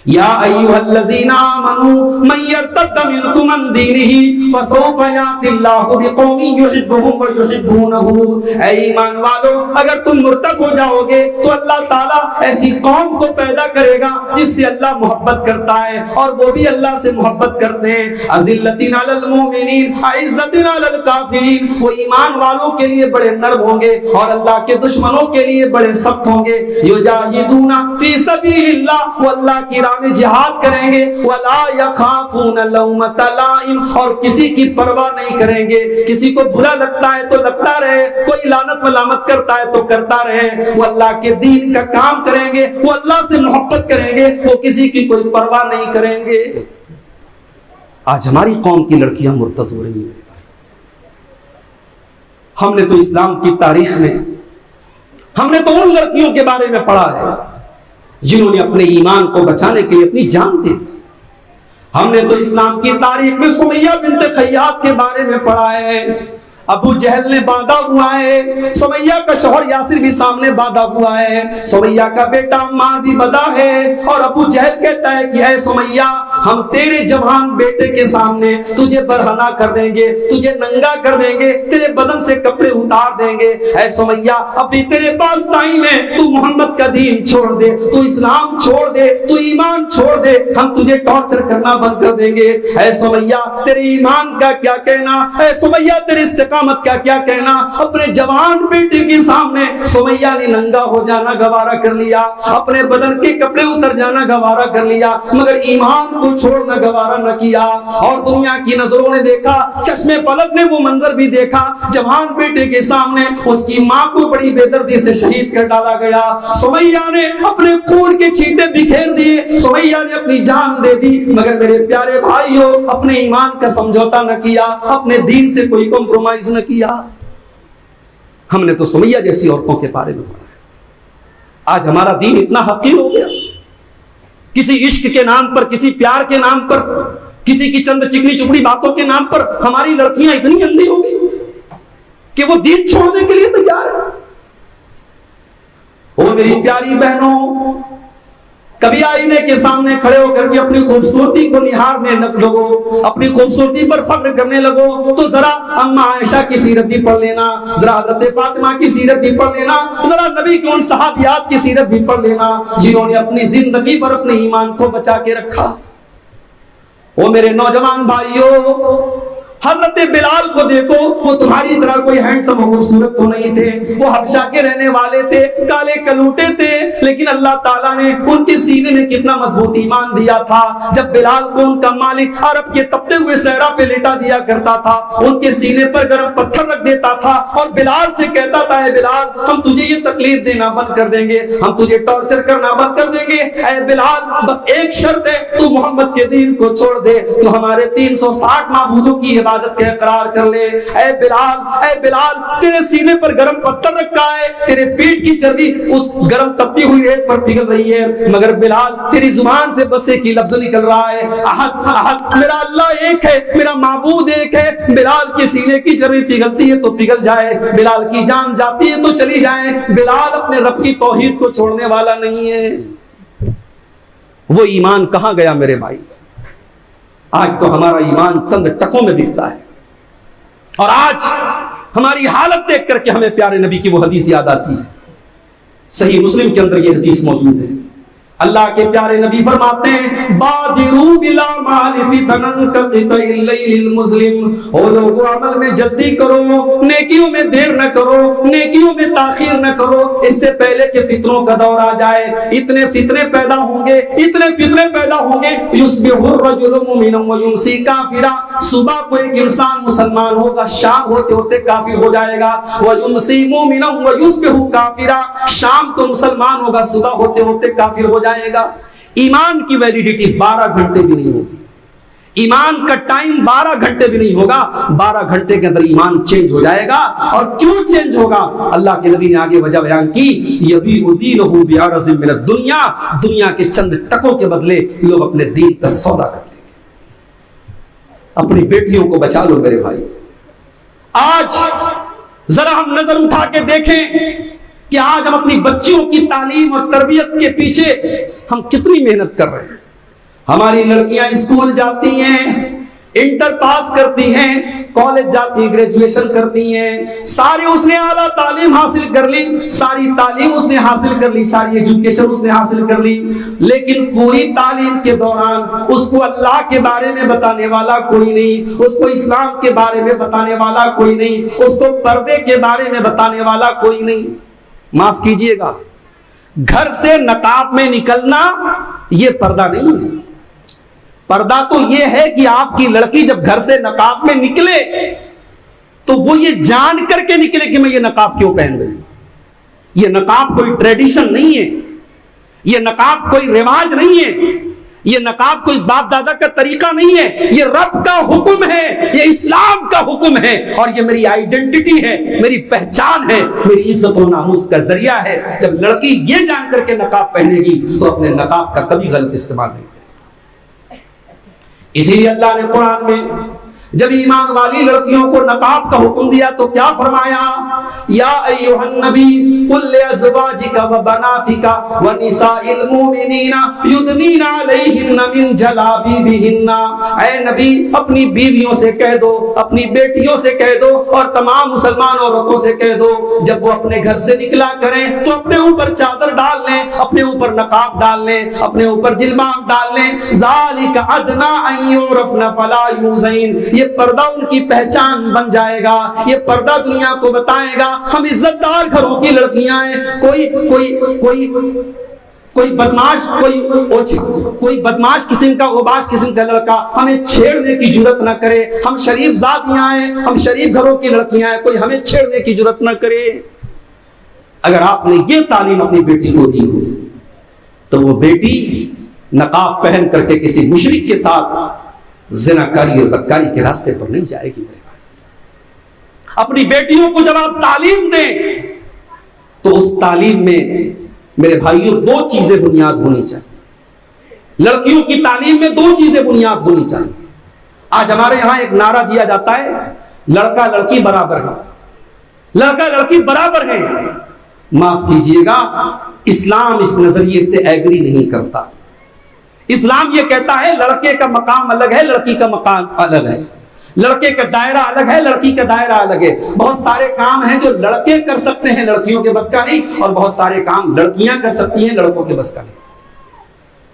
یا ایھا الذین آمنوا من یرتد منکم عن دینہ فسوف یأتی اللہ بقوم یحبهم ویحبونہ۔ اے ایمان والو، اگر تم مرتد ہو جاؤ گے تو اللہ تعالیٰ ایسی قوم کو پیدا کرے گا جس سے اللہ محبت کرتا ہے اور وہ بھی اللہ سے محبت کرتے ہیں۔ اذلۃ علی المؤمنین اعزۃ علی الکافرین، وہ ایمان والوں کے لیے بڑے نرم ہوں گے اور اللہ کے دشمنوں کے لیے بڑے سخت ہوں گے۔ یجاہدون فی سبیل اللہ، وہ اللہ کی راہ میں جہاد کریں گے، ولا یخافون لومۃ لائم، اور کسی کی پرواہ نہیں کریں گے۔ کسی کو برا لگتا ہے تو لگتا رہے، کوئی لعنت ملامت کرتا ہے تو کرتا رہے، وہ اللہ کے دین کا کام کریں گے، وہ اللہ سے محبت کریں گے، وہ کسی کی کوئی پرواہ نہیں کریں گے۔ آج ہماری قوم کی لڑکیاں مرتد ہو رہی ہیں۔ ہم نے تو اسلام کی تاریخ میں ہم نے تو ان لڑکیوں کے بارے میں پڑھا ہے جنہوں نے اپنے ایمان کو بچانے کے لیے اپنی جان دے دی۔ ہم نے تو اسلام کی تاریخ میں سمیہ بنت خیاط کے بارے میں پڑھا ہے، ابو جہل نے باندھا ہوا ہے، سمیہ کا شوہر یاسر بھی سامنے باندھا ہوا ہے، سمیہ کا بیٹا عمار بھی بندھا ہے، اور ابو جہل کہتا ہے کہ اے سمیہ، ہم تیرے جوان بیٹے کے سامنے تجھے برہنہ کر دیں گے، تجھے ننگا کر دیں گے، تیرے بدن سے کپڑے اتار دیں گے۔ اے سمیہ، ابھی تیرے پاس ٹائم ہے، تو محمد کا دین چھوڑ دے، تو اسلام چھوڑ دے، تو ایمان چھوڑ دے، ہم تجھے ٹارچر کرنا بند کر دیں گے۔ اے سمیہ، تیرے ایمان کا کیا کہنا؟ اے سمیہ، تیرے استقامت کا کیا کہنا؟ اپنے جوان بیٹے کے سامنے سمیہ نے ننگا ہو جانا گوارا کر لیا، اپنے بدن کے کپڑے اتر جانا گوارا کر لیا، مگر ایمان کو چھوڑنا گوارا نہ کیا۔ اور دنیا کی نظروں نے دیکھا، چشمے فلک نے وہ منظر بھی دیکھا، جوان بیٹے کے سامنے اس کی ماں کو بڑی بے دردی سے شہید کر ڈالا گیا۔ سمیہ نے اپنے خون کے چھینٹے بکھیر دیے، سمیہ نے اپنی جان دے دی، مگر میرے پیارے بھائیوں، اپنے ایمان کا سمجھوتا نہ کیا، اپنے دین سے کوئی کمپرومائز نہ کیا۔ ہم نے تو سمیہ جیسی عورتوں کے بارے میں پڑھا ہے۔ آج ہمارا دین اتنا حقیر ہو گیا، کسی عشق کے نام پر، کسی پیار کے نام پر، کسی کی چند چکنی چپڑی باتوں کے نام پر ہماری لڑکیاں اتنی اندھی ہو گئی کہ وہ دین چھوڑنے کے لیے تیار ہے۔ او میری پیاری بہنوں، کبھی آئینے کے سامنے کھڑے ہو کر کے اپنی خوبصورتی کو نہارنے لگو، اپنی خوبصورتی پر فخر کرنے لگو، تو ذرا اما عائشہ کی سیرت بھی پڑھ لینا، ذرا حضرت فاطمہ کی سیرت بھی پڑھ لینا، ذرا نبی کی ان صحابیات کی سیرت بھی پڑھ لینا جنہوں نے اپنی زندگی پر اپنے ایمان کو بچا کے رکھا۔ وہ میرے نوجوان بھائیوں، حضرت بلال کو دیکھو، وہ تمہاری طرح کوئی ہینڈسم و خوبصورت تو نہیں تھے، وہ حبشہ کے رہنے والے تھے، کالے کلوٹے تھے، لیکن اللہ تعالیٰ نے ان کے سینے میں کتنا مضبوط ایمان دیا تھا۔ جب بلال کو ان کا مالک عرب کے تپتے ہوئے صحرا پہ لٹا دیا کرتا تھا، ان کے سینے پر گرم پتھر رکھ دیتا تھا اور بلال سے کہتا تھا، اے بلال، ہم تجھے یہ تکلیف دینا بند کر دیں گے، ہم تجھے ٹارچر کرنا بند کر دیں گے، اے بلال، بس ایک شرط ہے، تو محمد کے دین کو چھوڑ دے، تو ہمارے 360 معبودوں کی عبادت کا اقرار کر لے. اے بلال تیرے سینے پر گرم پتھر رکھا ہے, تیرے پیٹ کی چربی اس گرم تپتی ہوئی ریت پر پگھل رہی ہے, مگر بلال تیری زبان سے بس ایک ہی لفظ نکل رہا ہے, احد احد, میرا اللہ ایک ہے, میرا معبود ایک ہے. بلال کے سینے کی چربی پگھلتی ہے تو پگھل جائے, بلال کی جان جاتی ہے تو چلی جائے. بلال اپنے رب کی توحید کو چھوڑنے والا نہیں ہے. وہ ایمان کہاں گیا میرے بھائی؟ آج تو ہمارا ایمان چند ٹکوں میں بکتا ہے, اور آج ہماری حالت دیکھ کر کے ہمیں پیارے نبی کی وہ حدیث یاد آتی ہے. صحیح مسلم کے اندر یہ حدیث موجود ہے. اللہ کے پیارے نبی فرماتے ہیں بادروا بالاعمال فتنا كقطع الليل المظلم, او لوگوں عمل میں جلدی کرو, نیکیوں میں دیر نہ کرو, نیکیوں میں تاخیر نہ کرو, اس سے پہلے کہ فتنوں کا دور آ جائے. اتنے فتنے پیدا ہوں گے, اتنے فتنے پیدا ہوں گے. یصبح الرجل مؤمنا ويمسي كافرا, صبح کو ایک انسان مسلمان ہوگا, شام ہوتے ہوتے کافر ہو جائے گا. ويمسي مؤمنا ويصبح كافرا, شام کو مسلمان ہوگا, صبح ہوتے ہوتے کافر ہو جائے گا. ایمان کی ویلیڈیٹی 12 گھنٹے بھی نہیں ہوگی, ایمان کا ٹائم 12 گھنٹے بھی نہیں ہوگا. 12 گھنٹے کے اندر ایمان چینج ہو جائے گا. اور کیوں چینج ہوگا؟ اللہ کے نبی نے آگے وجہ بیان کی, یبیع دینہ بعرض من الدنیا, دنیا کے چند ٹکوں کے بدلے لوگ اپنے دین کا سودا کر لیں گے. اپنی بیٹیوں کو بچا لو میرے بھائی. آج ذرا ہم نظر اٹھا کے دیکھیں کہ آج ہم اپنی بچیوں کی تعلیم اور تربیت کے پیچھے ہم کتنی محنت کر رہے ہیں. ہماری لڑکیاں اسکول جاتی ہیں, انٹر پاس کرتی ہیں, کالج جاتی ہیں, گریجویشن کرتی ہیں, ساری اس نے اعلیٰ تعلیم حاصل کر لی, ساری تعلیم اس نے حاصل کر لی, ساری ایجوکیشن اس نے حاصل کر لی, لیکن پوری تعلیم کے دوران اس کو اللہ کے بارے میں بتانے والا کوئی نہیں, اس کو اسلام کے بارے میں بتانے والا کوئی نہیں, اس کو پردے کے بارے میں بتانے والا کوئی نہیں. معاف کیجئے گا, گھر سے نقاب میں نکلنا یہ پردہ نہیں ہے. پردہ تو یہ ہے کہ آپ کی لڑکی جب گھر سے نقاب میں نکلے تو وہ یہ جان کر کے نکلے کہ میں یہ نقاب کیوں پہن رہی ہوں. یہ نقاب کوئی ٹریڈیشن نہیں ہے, یہ نقاب کوئی رواج نہیں ہے, یہ نقاب کوئی باپ دادا کا طریقہ نہیں ہے, یہ رب کا حکم ہے, یہ اسلام کا حکم ہے, اور یہ میری آئیڈینٹی ہے, میری پہچان ہے, میری عزت و ناموس کا ذریعہ ہے. جب لڑکی یہ جان کر کے نقاب پہنے گی تو اپنے نقاب کا کبھی غلط استعمال نہیں کرے. اسی لیے اللہ نے قرآن میں جب ایمان والی لڑکیوں کو نقاب کا حکم دیا تو کیا فرمایا؟ یا ایھا النبی قل لازواجک وبناتک ونساء المؤمنین یدنین علیہن من جلابیبہن. اے نبی اپنی بیویوں سے کہہ دو, اپنی بیٹیوں سے کہہ دو, اور تمام مسلمان عورتوں سے کہہ دو جب وہ اپنے گھر سے نکلا کریں تو اپنے اوپر چادر ڈال لیں, اپنے اوپر نقاب ڈال لیں, اپنے اوپر جلباب ڈال لیں. ذالک ادنی ان یعرفن فلا یؤذین, یہ پردہ ان کی پہچان بن جائے گا, یہ پردہ دنیا کو بتائے گا ہم عزت دار گھروں کی لڑکیاں ہیں. کوئی بدماش کوئی بدماش قسم کا غباش قسم کا لڑکا ہمیں چھیڑنے کی جرت نہ کرے. ہم شریف ذاتیاں ہیں, ہم شریف گھروں کی لڑکیاں ہیں, کوئی ہمیں چھیڑنے کی جرت نہ کرے. اگر آپ نے یہ تعلیم اپنی بیٹی کو دی ہوئی تو وہ بیٹی نقاب پہن کر کے کسی مشرک کے ساتھ زناکاری اور بدکاری کے راستے پر نہیں جائے گی. اپنی بیٹیوں کو جب آپ تعلیم دیں تو اس تعلیم میں میرے بھائیوں 2 چیزیں بنیاد ہونی چاہیے. لڑکیوں کی تعلیم میں 2 چیزیں بنیاد ہونی چاہیے. آج ہمارے یہاں ایک نعرہ دیا جاتا ہے لڑکا لڑکی برابر ہے, لڑکا لڑکی برابر ہے. معاف کیجئے گا, اسلام اس نظریے سے ایگری نہیں کرتا. اسلام یہ کہتا ہے لڑکے کا مقام الگ ہے, لڑکی کا مقام الگ ہے, لڑکے کا دائرہ الگ ہے, لڑکی کا دائرہ الگ ہے. بہت سارے کام ہیں جو لڑکے کر سکتے ہیں, لڑکیوں کے بس کا نہیں, اور بہت سارے کام لڑکیاں کر سکتی ہیں, لڑکوں کے بس کا نہیں.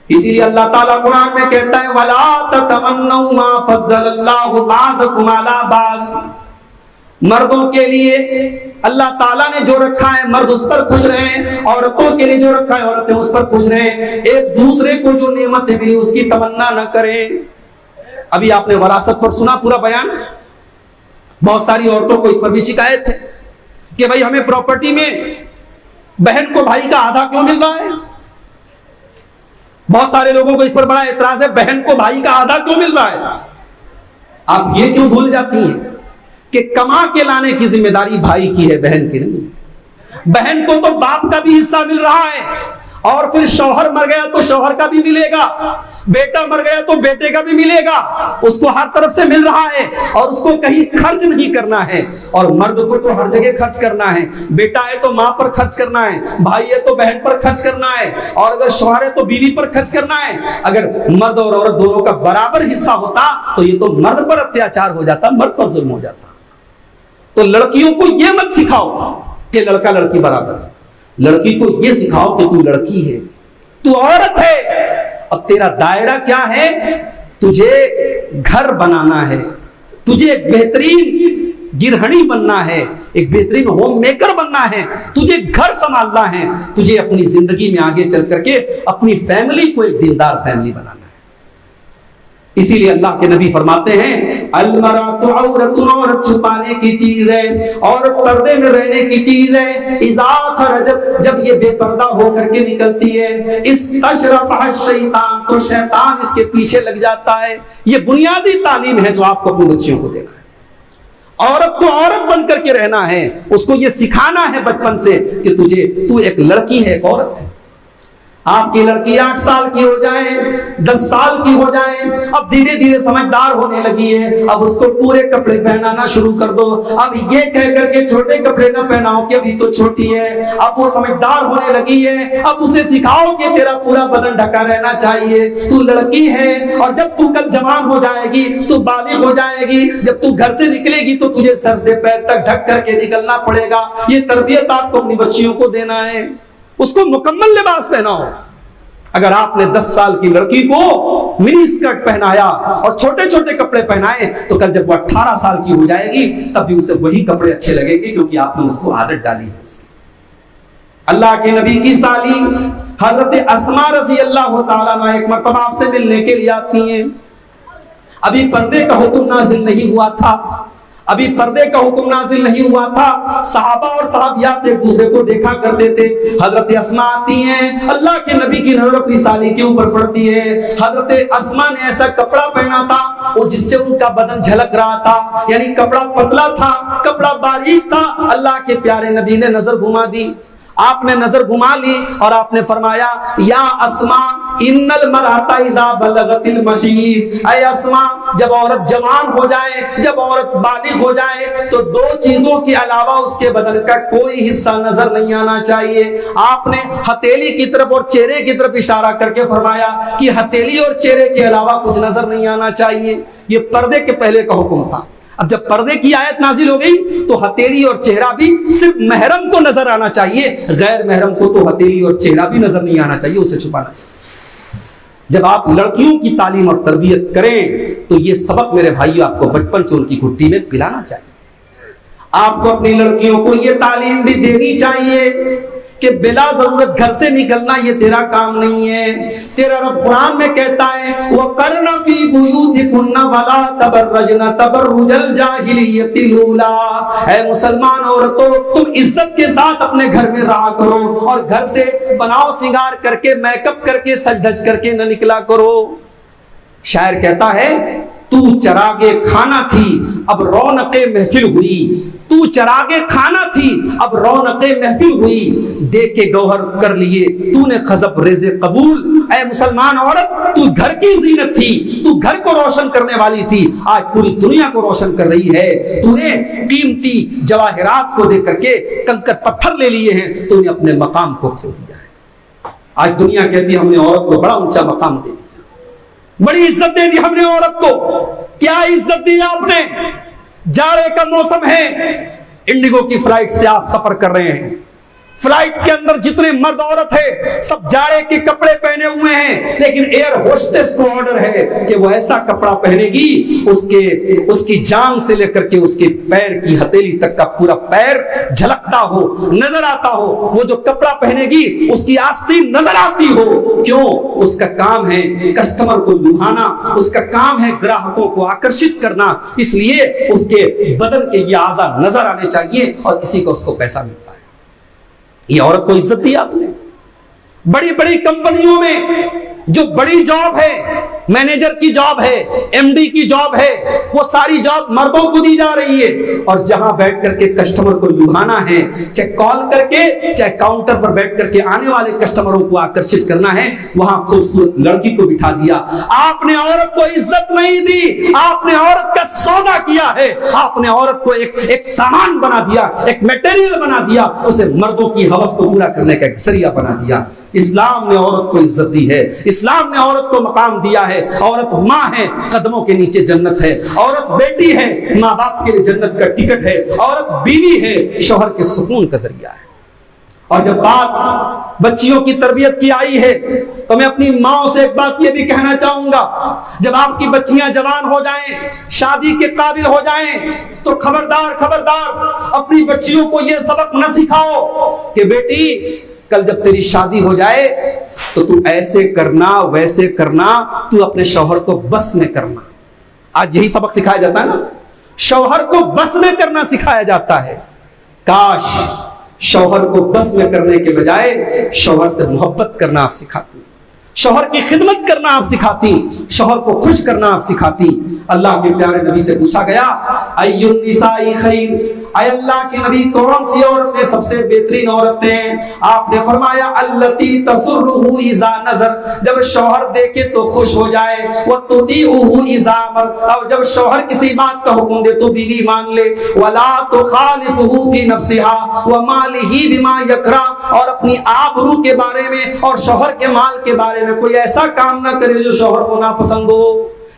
اسی لیے اللہ تعالیٰ قرآن میں کہتا ہے وَلَا تَتَمَنَّوْا مَا فَضَّلَ اللَّهُ بَعْضَكُمْ عَلَى بَعْضٍ. مردوں کے لیے اللہ تعالیٰ نے جو رکھا ہے مرد اس پر خوش رہیں, عورتوں کے لیے جو رکھا ہے عورتیں اس پر خوش رہیں. ایک دوسرے کو جو نعمتیں ملی اس کی تمنا نہ کریں. ابھی آپ نے وراثت پر سنا پورا بیان. بہت ساری عورتوں کو اس پر بھی شکایت ہے کہ بھائی ہمیں پراپرٹی میں بہن کو بھائی کا آدھا کیوں مل رہا ہے. بہت سارے لوگوں کو اس پر بڑا اعتراض ہے بہن کو بھائی کا آدھا کیوں مل رہا ہے. آپ یہ کیوں بھول جاتی ہیں کہ کما کے لانے کی ذمہ داری بھائی کی ہے، بہن کی نہیں؟ بہن کو تو باپ کا بھی حصہ مل رہا ہے، اور پھر شوہر مر گیا تو شوہر کا بھی ملے گا، بیٹا مر گیا تو بیٹے کا بھی ملے گا، اس کو ہر طرف سے مل رہا ہے، اور اس کو کہیں خرچ نہیں کرنا ہے۔ اور مرد کو تو ہر جگہ خرچ کرنا ہے، بیٹا ہے تو ماں پر خرچ کرنا ہے، بھائی ہے تو بہن پر خرچ کرنا ہے، اور اگر شوہر ہے تو بیوی پر خرچ کرنا ہے۔ اگر مرد اور عورت دونوں کا برابر حصہ ہوتا تو یہ تو مرد پر اتیاچار ہو جاتا، مرد پر ظلم ہو جاتا۔ تو لڑکیوں کو یہ مت سکھاؤ کہ لڑکا لڑکی برابر ہے، لڑکی کو یہ سکھاؤ کہ تو لڑکی ہے، تو عورت ہے، اور تیرا دائرہ کیا ہے؟ تجھے گھر بنانا ہے، تجھے ایک بہترین گرہنی بننا ہے، ایک بہترین ہوم میکر بننا ہے، تجھے گھر سنبھالنا ہے، تجھے اپنی زندگی میں آگے چل کر کے اپنی فیملی کو ایک دیندار فیملی بنانا ہے۔ اسی لیے اللہ کے نبی فرماتے ہیں المرأۃ عورۃ، عورت چھپانے کی چیز ہے، عورت پردے میں رہنے کی چیز ہے، اذا خرجت، جب یہ بے پردہ ہو کر کے نکلتی ہے، استشرفها الشیطان، تو شیطان اس کے پیچھے لگ جاتا ہے۔ یہ بنیادی تعلیم ہے جو آپ کو اپنے بچیوں کو دینا ہے۔ عورت کو عورت بن کر کے رہنا ہے، اس کو یہ سکھانا ہے بچپن سے کہ تو ایک لڑکی ہے، ایک عورت ہے۔ آپ کی لڑکی 8 سال کی ہو جائے، 10 سال کی ہو جائے، اب دھیرے دھیرے سمجھدار ہونے لگی ہے، اب اس کو پورے کپڑے پہنانا شروع کر دو، اب یہ کہہ کر کے چھوٹے کپڑے نہ پہناؤ کہ ابھی تو چھوٹی ہے، اب وہ سمجھدار ہونے لگی ہے، اب اسے سکھاؤ کہ تیرا پورا بدن ڈھکا رہنا چاہیے، تو لڑکی ہے، اور جب تو کل جوان ہو جائے گی، تو بالغ ہو جائے گی، جب تو گھر سے نکلے گی تو تجھے سر سے پیر تک ڈھک کر کے نکلنا پڑے گا۔ یہ تربیت آپ کو اپنی بچیوں کو دینا ہے، اس کو مکمل لباس پہناؤ۔ اگر آپ نے 10 سال کی لڑکی کو منی اسکرٹ پہنایا اور چھوٹے چھوٹے کپڑے پہنائے تو کل جب وہ 18 سال کی ہو جائے گی تب بھی اسے وہی کپڑے اچھے لگیں گے، کیونکہ آپ نے اس کو عادت ڈالی ہے۔ اللہ کے نبی کی سالی حضرت اسماء رضی اللہ تعالیٰ عنہ ایک مرتبہ آپ سے ملنے کے لیے آتی ہیں۔ ابھی پردے کا حکم نازل نہیں ہوا تھا، ابھی پردے کا حکم نازل نہیں ہوا تھا، صحابہ اور صحابیات ایک دوسرے کو دیکھا کرتے تھے۔ حضرت اسماء آتی ہیں، اللہ کے نبی کی نظر اپنی سالی کے اوپر پڑتی ہے۔ حضرت اسماء نے ایسا کپڑا پہنا تھا وہ جس سے ان کا بدن جھلک رہا تھا، یعنی کپڑا پتلا تھا، کپڑا باریک تھا۔ اللہ کے پیارے نبی نے نظر گھما دی، آپ نے نظر گھما لی اور آپ نے فرمایا یا اسماء ان المرأۃ اذا بلغت المشیز، اے اسماء جب عورت جوان ہو جائے، جب عورت بالغ ہو جائے تو 2 چیزوں کے علاوہ اس کے بدن کا کوئی حصہ نظر نہیں آنا چاہیے۔ آپ نے ہتھیلی کی طرف اور چہرے کی طرف اشارہ کر کے فرمایا کہ ہتھیلی اور چہرے کے علاوہ کچھ نظر نہیں آنا چاہیے۔ یہ پردے کے پہلے کا حکم تھا۔ اب جب پردے کی آیت نازل ہو گئی تو ہتھیلی اور چہرہ بھی صرف محرم کو نظر آنا چاہیے، غیر محرم کو تو ہتھیلی اور چہرہ بھی نظر نہیں آنا چاہیے، اسے چھپانا چاہیے۔ جب آپ لڑکیوں کی تعلیم اور تربیت کریں تو یہ سبق میرے بھائیوں آپ کو بچپن سے ان کی گھٹی میں پلانا چاہیے۔ آپ کو اپنی لڑکیوں کو یہ تعلیم بھی دینی چاہیے کہ بلا ضرورت گھر سے نکلنا یہ تیرا کام نہیں ہے۔ تیرا رب قرآن میں کہتا ہے وَقَرْنَ فِي بُيُوتِكُنَّ وَلَا تَبَرَّجْنَ تَبَرُّجَ الْجَاهِلِيَّةِ الْأُولَىٰ، اے مسلمان عورتوں تم عزت کے ساتھ اپنے گھر میں رہا کرو، اور گھر سے بناؤ سنگار کر کے میک اپ کر کے سج دھج کر کے نہ نکلا کرو۔ شاعر کہتا ہے تو چراغے کھانا تھی اب رونق محفل ہوئی، تو چراغے کھانا تھی اب رونق محفل ہوئی، دیکھ کے گوہر کر لیے تو نے خزف رز قبول۔ اے مسلمان عورت تو گھر کی زینت تھی، تو گھر کو روشن کرنے والی تھی، آج پوری دنیا کو روشن کر رہی ہے۔ تو نے قیمتی جواہرات کو دیکھ کر کے کنکر پتھر لے لیے ہیں، تو نے اپنے مقام کو کھو دیا ہے۔ آج دنیا کہتی ہے ہم نے عورت کو بڑا اونچا مقام دے دیا، بڑی عزت دے دی ہم نے عورت کو۔ کیا عزت دی آپ نے؟ جاڑے کا موسم ہے، انڈیگو کی فلائٹ سے آپ سفر کر رہے ہیں، فلائٹ کے اندر جتنے مرد عورت ہے سب جاڑے کے کپڑے پہنے ہوئے ہیں، لیکن ایئر ہوسٹس کو آرڈر ہے کہ وہ ایسا کپڑا پہنے گی اس کی جان سے لے کر کے اس کے پیر کی ہتھیلی تک کا پورا پیر جھلکتا ہو، نظر آتا ہو۔ وہ جو کپڑا پہنے گی اس کی آستین نظر آتی ہو، کیوں؟ اس کا کام ہے کسٹمر کو لبھانا، اس کا کام ہے گراہکوں کو آکرشت کرنا، اس لیے اس کے بدن کے یہ اعضاء نظر آنے چاہیے اور اسی کو اس کو پیسہ ملتا ہے۔ یہ عورت کو عزت دی آپ نے۔ بڑی بڑی کمپنیوں میں جو بڑی جاب ہے، مینیجر کی جاب ہے، ایم ڈی کی جاب ہے، وہ ساری جاب مردوں کو دی جا رہی ہے، اور جہاں بیٹھ کر کے کسٹمر کو لبھانا ہے، چاہے کال کر کے چاہے کاؤنٹر پر بیٹھ کر کے آنے والے کسٹمروں کو آکرشت کرنا ہے، وہاں خوبصورت لڑکی کو بٹھا دیا۔ آپ نے عورت کو عزت نہیں دی، آپ نے عورت کا سودا کیا ہے، آپ نے عورت کو ایک سامان بنا دیا، ایک میٹیریل بنا دیا، اسے مردوں کی ہوس کو پورا کرنے کا ایک ذریعہ بنا دیا۔ اسلام نے عورت کو عزت دی ہے، اسلام نے عورت کو مقام دیا ہے۔ عورت ماں ہے، قدموں کے نیچے جنت ہے، عورت بیٹی ہے، ماں باپ کے لیے جنت کا ٹکٹ ہے، عورت بیوی ہے، شوہر کے سکون کا ذریعہ ہے۔ اور جب بات بچیوں کی تربیت کی آئی ہے تو میں اپنی ماں سے ایک بات یہ بھی کہنا چاہوں گا، جب آپ کی بچیاں جوان ہو جائیں، شادی کے قابل ہو جائیں، تو خبردار اپنی بچیوں کو یہ سبق نہ سکھاؤ کہ بیٹی کل جب تیری شادی ہو جائے تو تو ایسے کرنا ویسے کرنا، تو اپنے شوہر کو بس میں کرنا۔ آج یہی سبق سکھایا جاتا ہے نا، شوہر کو بس میں کرنا سکھایا جاتا ہے۔ کاش شوہر کو بس میں کرنے کے بجائے شوہر سے محبت کرنا آپ سکھاتی، شوہر کی خدمت کرنا آپ سکھاتی، شوہر کو خوش کرنا آپ سکھاتی۔ اللہ کے پیارے نبی سے پوچھا گیا ای النساء خیر، اے اللہ کے نبی کون سی عورتیں سب سے بہترین عورتیں ہیں؟ آپ نے فرمایا التی تسرہ اذا نظر، جب شوہر دیکھے تو خوش ہو جائے، وتطیعہ اذا امر، اور جب شوہر کسی بات کا حکم دے تو بیوی مان لے، ولا تخالفہ فی نفسها ومالہ بما یکرہ، اور اپنی آبرو کے بارے میں اور شوہر کے مال کے بارے میں کوئی ایسا کام نہ کرے جو شوہر کو ناپسند ہو۔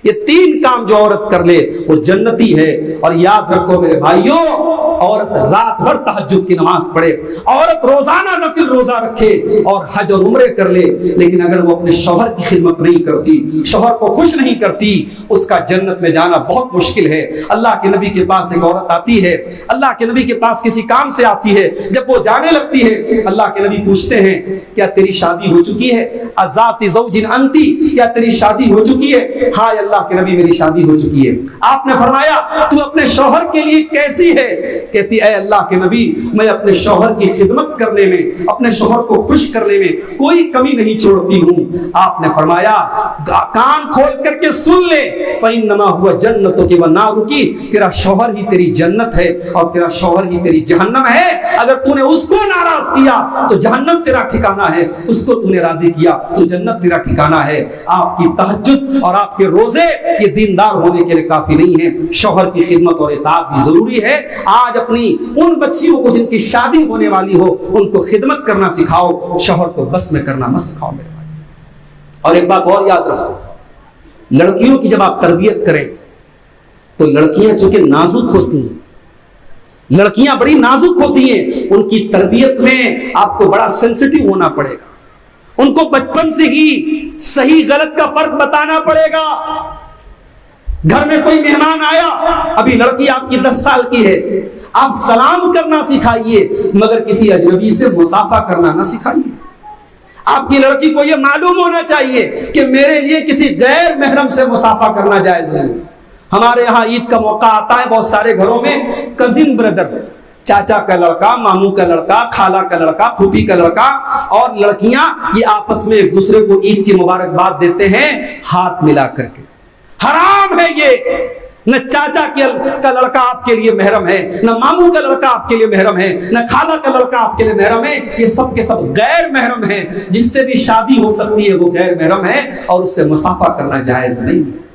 یہ تین کام جو عورت کر لے وہ جنتی ہے۔ اور یاد رکھو میرے بھائیوں، عورت رات بھر تہجد کی نماز پڑھے، عورت روزانہ نفل روزہ رکھے اور حج اور عمرے کر لے، لیکن اگر وہ اپنے شوہر کی خدمت نہیں کرتی، شوہر کو خوش نہیں کرتی، اس کا جنت میں جانا بہت مشکل ہے۔ اللہ کے نبی کے پاس ایک عورت آتی ہے، اللہ کے نبی کے پاس کسی کام سے آتی ہے، جب وہ جانے لگتی ہے اللہ کے نبی پوچھتے ہیں کیا تیری شادی ہو چکی ہے؟ ذات زوج انتی، کیا تیری شادی ہو چکی ہے؟ ہاں اللہ کے نبی میری شادی ہو چکی ہے۔ آپ نے فرمایا تو اپنے شوہر کے لیے کیسی ہے؟ کہتی اے اللہ کے نبی میں اپنے شوہر کی خدمت کرنے میں، اپنے شوہر کو خوش کرنے میں کوئی کمی نہیں چھوڑتی ہوں۔ آپ نے فرمایا کان کھول کر کے سن لے، فإنما هو جنتک ونارک، تیرا شوہر ہی تیری جنت ہے اور تیرا شوہر ہی تیری جہنم ہے۔ اگر تو نے اس کو ناراض کیا تو جہنم تیرا ٹھکانہ ہے، اس کو تو نے راضی کیا تو جنت تیرا ٹھکانہ ہے۔ آپ کی تہجد اور آپ کے روزے یہ دیندار ہونے کے لیے کافی نہیں ہے، شوہر کی خدمت اور اطاعت بھی ضروری ہے۔ آج اپنی ان بچیوں کو جن کی شادی ہونے والی ہو ان کو خدمت کرنا سکھاؤ، شوہر کو بس میں کرنا مت سکھاؤ میرے بھائی۔ اور ایک بات اور یاد رکھو، لڑکیوں کی جب آپ تربیت کریں تو لڑکیاں چونکہ نازک ہوتی ہیں، لڑکیاں بڑی نازک ہوتی ہیں، ان کی تربیت میں آپ کو بڑا سینسٹیو ہونا پڑے گا، ان کو بچپن سے ہی صحیح غلط کا فرق بتانا پڑے گا۔ گھر میں کوئی مہمان آیا، ابھی لڑکی آپ کی 10 سال کی ہے، آپ سلام کرنا سکھائیے مگر کسی اجنبی سے مصافحہ کرنا نہ سکھائیے۔ آپ کی لڑکی کو یہ معلوم ہونا چاہیے کہ میرے لیے کسی غیر محرم سے مصافحہ کرنا جائز نہیں۔ ہمارے یہاں عید کا موقع آتا ہے، بہت سارے گھروں میں کزن بردر، چاچا کا لڑکا، ماموں کا لڑکا، خالہ کا لڑکا، پھوپھی کا لڑکا اور لڑکیاں یہ آپس میں ایک دوسرے کو عید کی مبارکباد دیتے ہیں ہاتھ ملا کر کے۔ حرام ہے یہ، نہ چاچا کا لڑکا آپ کے لیے محرم ہے، نہ ماموں کا لڑکا آپ کے لیے محرم ہے، نہ خالہ کا لڑکا آپ کے لیے محرم ہے، یہ سب کے سب غیر محرم ہیں۔ جس سے بھی شادی ہو سکتی ہے وہ غیر محرم ہے اور اس سے مصافحہ کرنا جائز نہیں ہے۔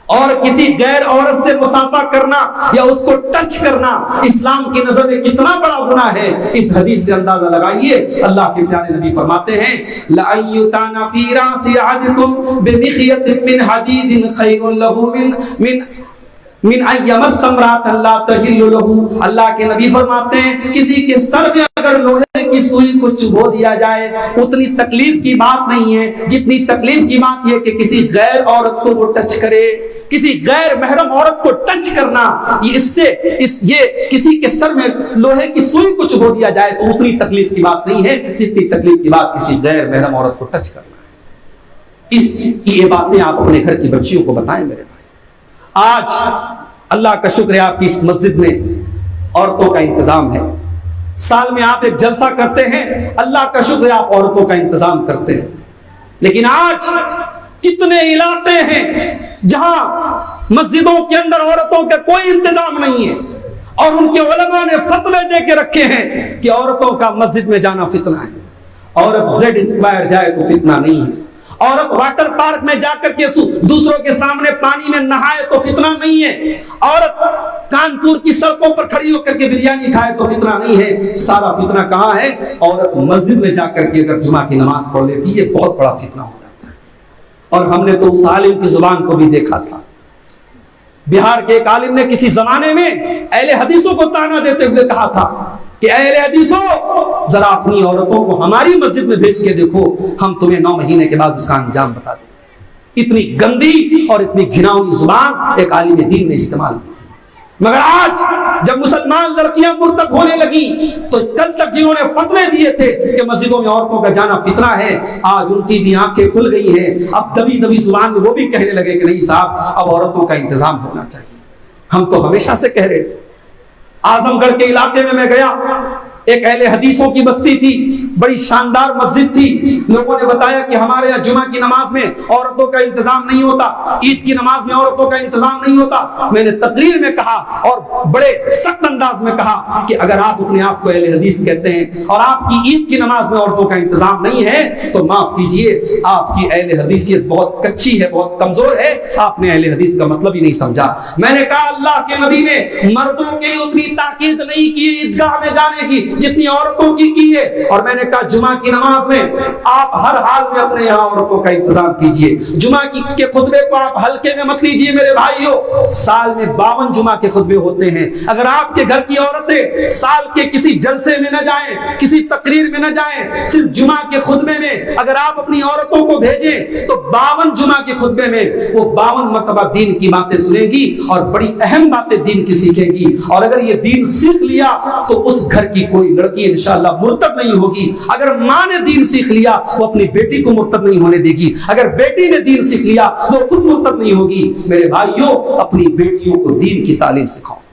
اور کسی غیر عورت سے مصافحہ کرنا یا اس کو ٹچ کرنا اسلام کی نظر میں کتنا بڑا گناہ ہے، اس حدیث سے اندازہ لگائیے۔ اللہ کے پیارے نبی فرماتے ہیں لَأَن يُطَعَنَ فِي رَأْسِ أَحَدِكُم بِمِخْيَطٍ مِّنْ حَدِيدٍ خَيْرٌ لَّهُ من أن يمس امرأة لا تحل له۔ اللہ کے نبی فرماتے ہیں کسی کے سر میں اگر لوہے کی سوئی کو چبھو دیا جائے اتنی تکلیف کی بات نہیں ہے جتنی تکلیف کی بات یہ کہ کسی غیر عورت کو وہ ٹچ کرے، کسی غیر محرم عورت کو ٹچ کرنا، یہ کسی کے سر میں لوہے کی سوئی کو چبھو دیا جائے تو اتنی تکلیف کی بات نہیں ہے جتنی تکلیف کی بات کسی غیر محرم عورت کو ٹچ کرنا ہے۔ یہ باتیں آپ اپنے گھر کی بچیوں کو بتائیں میرے بھائی۔ آج اللہ کا شکر ہے آپ کی اس مسجد میں عورتوں کا انتظام ہے، سال میں آپ ایک جلسہ کرتے ہیں، اللہ کا شکر ہے آپ عورتوں کا انتظام کرتے ہیں۔ لیکن آج کتنے علاقے ہیں جہاں مسجدوں کے اندر عورتوں کا کوئی انتظام نہیں ہے، اور ان کے علماء نے فتوے دے کے رکھے ہیں کہ عورتوں کا مسجد میں جانا فتنہ ہے، عورت زیڈ اسکوائر جائے تو فتنہ نہیں ہے، عورت واٹر پارک میں جا کر کے دوسروں کے سامنے پانی میں نہائے تو فتنہ نہیں ہے، عورت کانپور کی سڑکوں پر کھڑی ہو کر کے بریانی کھائے تو فتنہ نہیں ہے۔ سارا فتنہ کہاں ہے؟ عورت مسجد میں جا کر کے اگر جمعہ کی نماز پڑھ لیتی ہے بہت بڑا فتنہ ہو جاتا ہے۔ اور ہم نے تو اس عالم کی زبان کو بھی دیکھا تھا، بہار کے ایک عالم نے کسی زمانے میں اہل حدیثوں کو تانا دیتے ہوئے کہا تھا کہ اہل حدیثوں ذرا اپنی عورتوں کو ہماری مسجد میں بھیج کے دیکھو، ہم تمہیں 9 مہینے کے بعد اس کا انجام بتا دیں گے۔ اتنی گندی اور اتنی گھناؤنی زبان ایک عالم دین نے استعمال کی تھی۔ مگر آج جب مسلمان لڑکیاں مرتد ہونے لگی تو کل تک جنہوں نے فتوے دیے تھے کہ مسجدوں میں عورتوں کا جانا فتنہ ہے، آج ان کی بھی آنکھیں کھل گئی ہیں۔ اب دبی دبی زبان میں وہ بھی کہنے لگے کہ نہیں صاحب، اب عورتوں کا انتظام ہونا چاہیے۔ ہم تو ہمیشہ سے کہہ رہے تھے۔ اعظم گڑھ کے علاقے میں گیا، ایک اہل حدیثوں کی بستی تھی، بڑی شاندار مسجد تھی۔ لوگوں نے بتایا کہ ہمارے یہاں جمعہ کی نماز میں عورتوں کا انتظام نہیں ہوتا، عید کی نماز میں عورتوں کا انتظام نہیں ہوتا۔ میں نے تقریر میں کہا اور بڑے سخت انداز میں کہا کہ اگر آپ اپنے آپ کو اہل حدیث کہتے ہیں اور آپ کی عید کی نماز میں عورتوں کا انتظام نہیں ہے تو معاف کیجئے، آپ کی اہل حدیثیت بہت کچی ہے، بہت کمزور ہے، آپ نے اہل حدیث کا مطلب ہی نہیں سمجھا۔ میں نے کہا اللہ کے نبی نے مردوں کے لیے اتنی تاکید نہیں کی عیدگاہ میں جانے کی جتنی عورتوں کی ہے، اور میں نے کہا جمعہ کی نماز میں آپ ہر حال میں اپنے یہاں عورتوں کا انتظام کیجئے۔ جمعہ کے خطبے کو آپ ہلکے میں مت لیجئے میرے بھائیوں، سال میں 52 جمعہ کے خطبے ہوتے ہیں۔ اگر آپ کے گھر کی عورتیں سال کے کسی جلسے میں نہ جائیں، کسی تقریر میں نہ جائیں، صرف جمعہ کے خطبے میں اگر آپ اپنی عورتوں کو بھیجیں تو 52 جمعہ کے خطبے میں وہ 52 مرتبہ دین کی باتیں سنیں گی اور بڑی اہم باتیں دین کی سیکھیں گی۔ اور اگر یہ دین سیکھ لیا تو اس گھر کی کوئی لڑکی انشاءاللہ مرتد نہیں ہوگی۔ اگر ماں نے دین سیکھ لیا وہ اپنی بیٹی کو مرتد نہیں ہونے دے گی، اگر بیٹی نے دین سیکھ لیا وہ خود مرتد نہیں ہوگی۔ میرے بھائیوں، اپنی بیٹیوں کو دین کی تعلیم سکھاؤ۔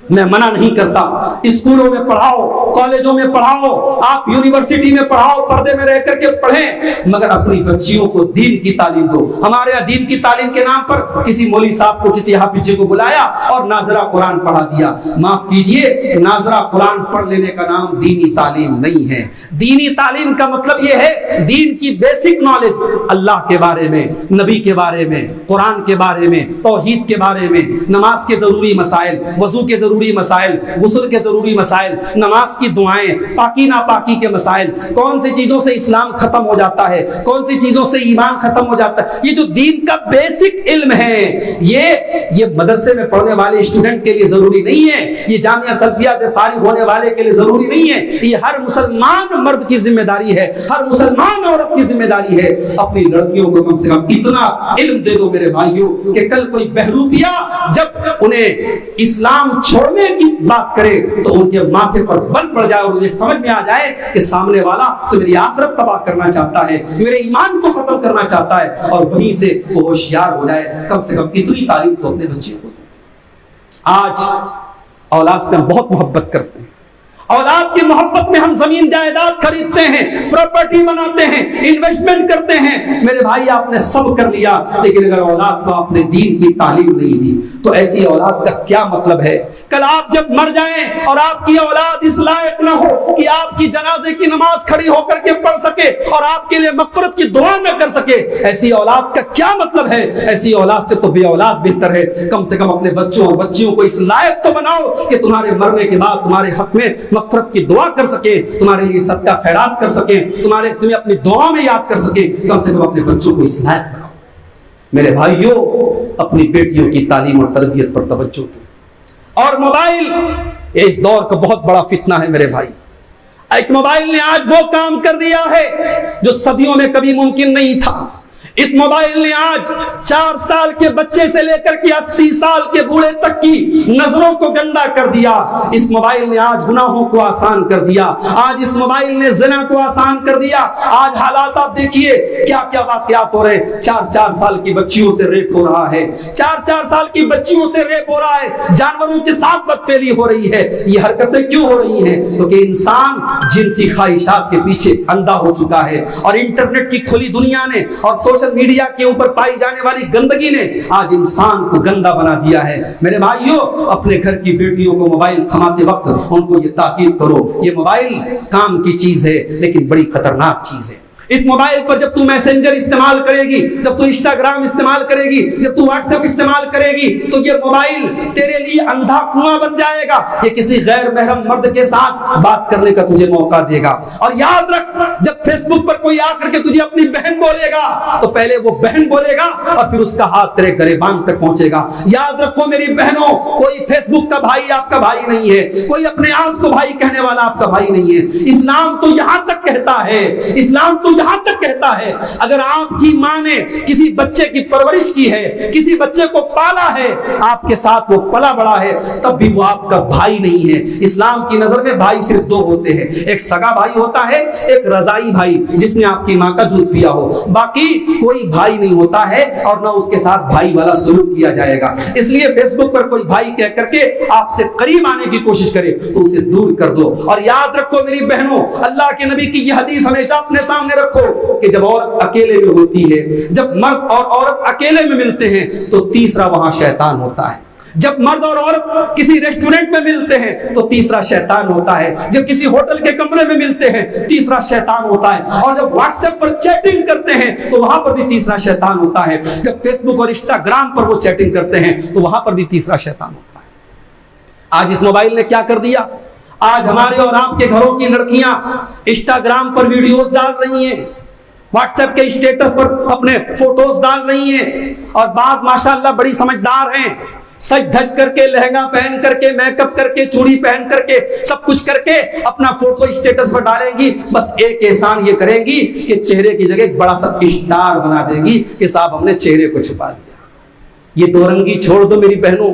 میں منع نہیں کرتا، اسکولوں میں پڑھاؤ، کالجوں میں پڑھاؤ، آپ یونیورسٹی میں پڑھاؤ، پردے میں رہ کر کے پڑھیں، مگر اپنی بچیوں کو دین کی تعلیم دو۔ ہمارے یہاں دین کی تعلیم کے نام پر کسی مولوی صاحب کو کسی حافظ جی کو بلایا اور ناظرہ قرآن پڑھا دیا۔ معاف کیجئے، ناظرہ قرآن پڑھ لینے کا نام دینی تعلیم نہیں ہے۔ دینی تعلیم کا مطلب یہ ہے دین کی بیسک نالج، اللہ کے بارے میں، نبی کے بارے میں، قرآن کے بارے میں، توحید کے بارے میں، نماز کے ضروری مسائل، وضو کے ضروری مسائل، غسل کے ضروری مسائل، نماز کی دعائیں، پاکی ناپاکی کے مسائل، کون سی چیزوں سے اسلام ختم ہو جاتا ہے، کون سی چیزوں سے ایمان ختم ہو جاتا ہے۔ یہ جو دین کا بیسک علم ہے یہ مدرسے میں پڑھنے والے اسٹوڈنٹ کے لیے ضروری نہیں ہے، یہ جامعہ سلفیہ سے فارغ ہونے والے کے لیے ضروری نہیں ہے، یہ ہر مسلمان مرد کی ذمہ داری ہے، ہر مسلمان عورت کی ذمہ داری ہے۔ اپنی لڑکیوں کو کم سے کم اتنا علم دے دو میرے بھائیوں کہ کل کوئی بہروپیہ جب انہیں اسلام چھوڑنے کی بات کرے تو ان کے ماتھے پر بل پڑ جائے اور اسے سمجھ میں آ جائے کہ سامنے والا تو میری آخرت تباہ کرنا چاہتا ہے، میرے ایمان کو ختم کرنا چاہتا ہے، اور وہیں سے وہ ہوشیار ہو جائے۔ کم سے کم اتنی تعلیم تو اپنے بچے کو دیں۔ آج اولاد سے ہم بہت محبت کرتے ہیں، اولاد کی محبت میں ہم زمین جائیداد خریدتے ہیں، پراپرٹی بناتے ہیں، انویسٹمنٹ کرتے ہیں۔ میرے بھائی آپ نے سب کر لیا، لیکن اگر اولاد کو آپ نے دین کی تعلیم نہیں دی تو ایسی اولاد کا کیا مطلب ہے؟ کل آپ جب مر جائیں اور آپ کی اولاد اس لائق نہ ہو کہ آپ کی جنازے کی نماز کھڑی ہو کر کے پڑھ سکے اور آپ کے لیے مغفرت کی دعا نہ کر سکے، ایسی اولاد کا کیا مطلب ہے؟ ایسی اولاد سے تو بے اولاد بہتر ہے۔ کم سے کم اپنے بچوں اور بچیوں کو اس لائق تو بناؤ کہ تمہارے مرنے کے بعد تمہارے حق میں مغفرت کی دعا کر سکے، تمہارے لیے صدقہ خیرات کر سکیں، تمہیں اپنی دعا میں یاد کر سکیں۔ کم سے کم اپنے بچوں کو اس لائق بناؤ۔ میرے بھائیوں، اپنی بیٹیوں کی تعلیم اور تربیت پر توجہ دیں۔ اور موبائل اس دور کا بہت بڑا فتنہ ہے میرے بھائی۔ اس موبائل نے آج وہ کام کر دیا ہے جو صدیوں میں کبھی ممکن نہیں تھا۔ اس موبائل نے آج 4 سال کے بچے سے لے کر کے 80 سال کے بوڑھے تک کی نظروں کو گندا کر دیا. اس موبائل نے آج گناہوں کو آسان کر دیا. آج اس موبائل نے زنا کو آسان کر دیا. آج حالات آپ دیکھیے کیا کیا واقعات ہو رہے ہیں. 4 سال کی بچیوں سے ریپ ہو رہا ہے. 4 سال کی بچیوں سے ریپ ہو رہا ہے. جانوروں کے ساتھ بدفعلی ہو رہی ہے. یہ حرکتیں کیوں ہو رہی ہیں؟ کیونکہ انسان جنسی خواہشات کے پیچھے اندھا ہو چکا ہے. اور انٹرنیٹ کی کھلی دنیا نے اور سوشل میڈیا کے اوپر پائی جانے والی گندگی نے آج انسان کو گندا بنا دیا ہے. میرے بھائیوں، اپنے گھر کی بیٹیوں کو موبائل تھماتے وقت ان کو یہ تاکید کرو، یہ موبائل کام کی چیز ہے لیکن بڑی خطرناک چیز ہے. اس موبائل پر جب تو میسنجر استعمال کرے گی، جب تو انسٹاگرام استعمال کرے گی، جب تو واٹس ایپ استعمال کرے گی، تو یہ موبائل تیرے لیے اندھا کنواں بن جائے گا. یہ کسی غیر محرم مرد کے ساتھ بات کرنے کا تجھے موقع دے گا. اور یاد رکھ، جب فیس بک پر کوئی آ کر کے تجھے اپنی بہن بولے گا تو پہلے وہ بہن بولے گا اور پھر اس کا ہاتھ تیرے گریبان تک پہنچے گا. یاد رکھو میری بہنوں، کوئی فیس بک کا بھائی آپ کا بھائی نہیں ہے. کوئی اپنے آپ کو بھائی کہنے والا آپ کا بھائی نہیں ہے. اسلام تو یہاں تک کہتا ہے، اسلام تو یہاں تک کہتا ہے، اگر آپ کی ماں نے کسی بچے کی پرورش کی ہے، کسی بچے کو پالا ہے، آپ کے ساتھ وہ پلا بڑا ہے، تب بھی وہ آپ کا بھائی نہیں ہے. اسلام کی نظر میں بھائی صرف 2 ہوتے ہیں. ایک سگا بھائی ہوتا ہے، ایک رضائی بھائی جس نے آپ کی ماں کا دودھ پیا ہو. باقی کوئی بھائی نہیں ہوتا ہے اور نہ اس کے ساتھ بھائی والا سلوک کیا جائے گا. اس لیے فیس بک پر کوئی بھائی کہہ کر کے آپ سے قریب آنے کی کوشش کرے تو اسے دور کر دو. اور یاد رکھو میری بہنوں، اللہ کے نبی کی یہ حدیث ہمیشہ اپنے سامنے رکھو کہ جب عورت اکیلے میں ہوتی ہے، جب مرد اور عورت اکیلے میں ملتے ہیں تو تیسرا وہاں شیطان ہوتا ہے. جب مرد اور عورت کسی ریسٹورنٹ میں ملتے ہیں تو تیسرا شیطان ہوتا ہے. جب کسی ہوٹل کے کمرے میں ملتے ہیں تیسرا شیطان ہوتا ہے. اور جب واٹس ایپ پر چیٹنگ کرتے ہیں تو وہاں پر بھی تیسرا شیطان ہوتا ہے. جب فیس بک اور انسٹاگرام پر وہ چیٹنگ کرتے ہیں تو وہاں پر بھی تیسرا شیطان ہوتا ہے. آج اس موبائل نے کیا کر دیا؟ آج ہمارے اور آپ کے گھروں کی لڑکیاں انسٹاگرام پر ویڈیوز ڈال رہی ہیں، واٹس ایپ کے اسٹیٹس پر اپنے فوٹوز ڈال رہی ہیں. اور بعض ماشاءاللہ بڑی سمجھدار ہیں، سج دھج کر کے، لہنگا پہن کر کے، میک اپ کر کے، چوڑی پہن کر کے، سب کچھ کر کے اپنا فوٹو اسٹیٹس پر ڈالیں گی. بس ایک احسان یہ کریں گی کہ چہرے کی جگہ ایک بڑا سا اسٹار بنا دیں گی کہ صاحب ہم نے چہرے کو چھپا دیا. یہ 2 رنگی چھوڑ دو میری بہنوں.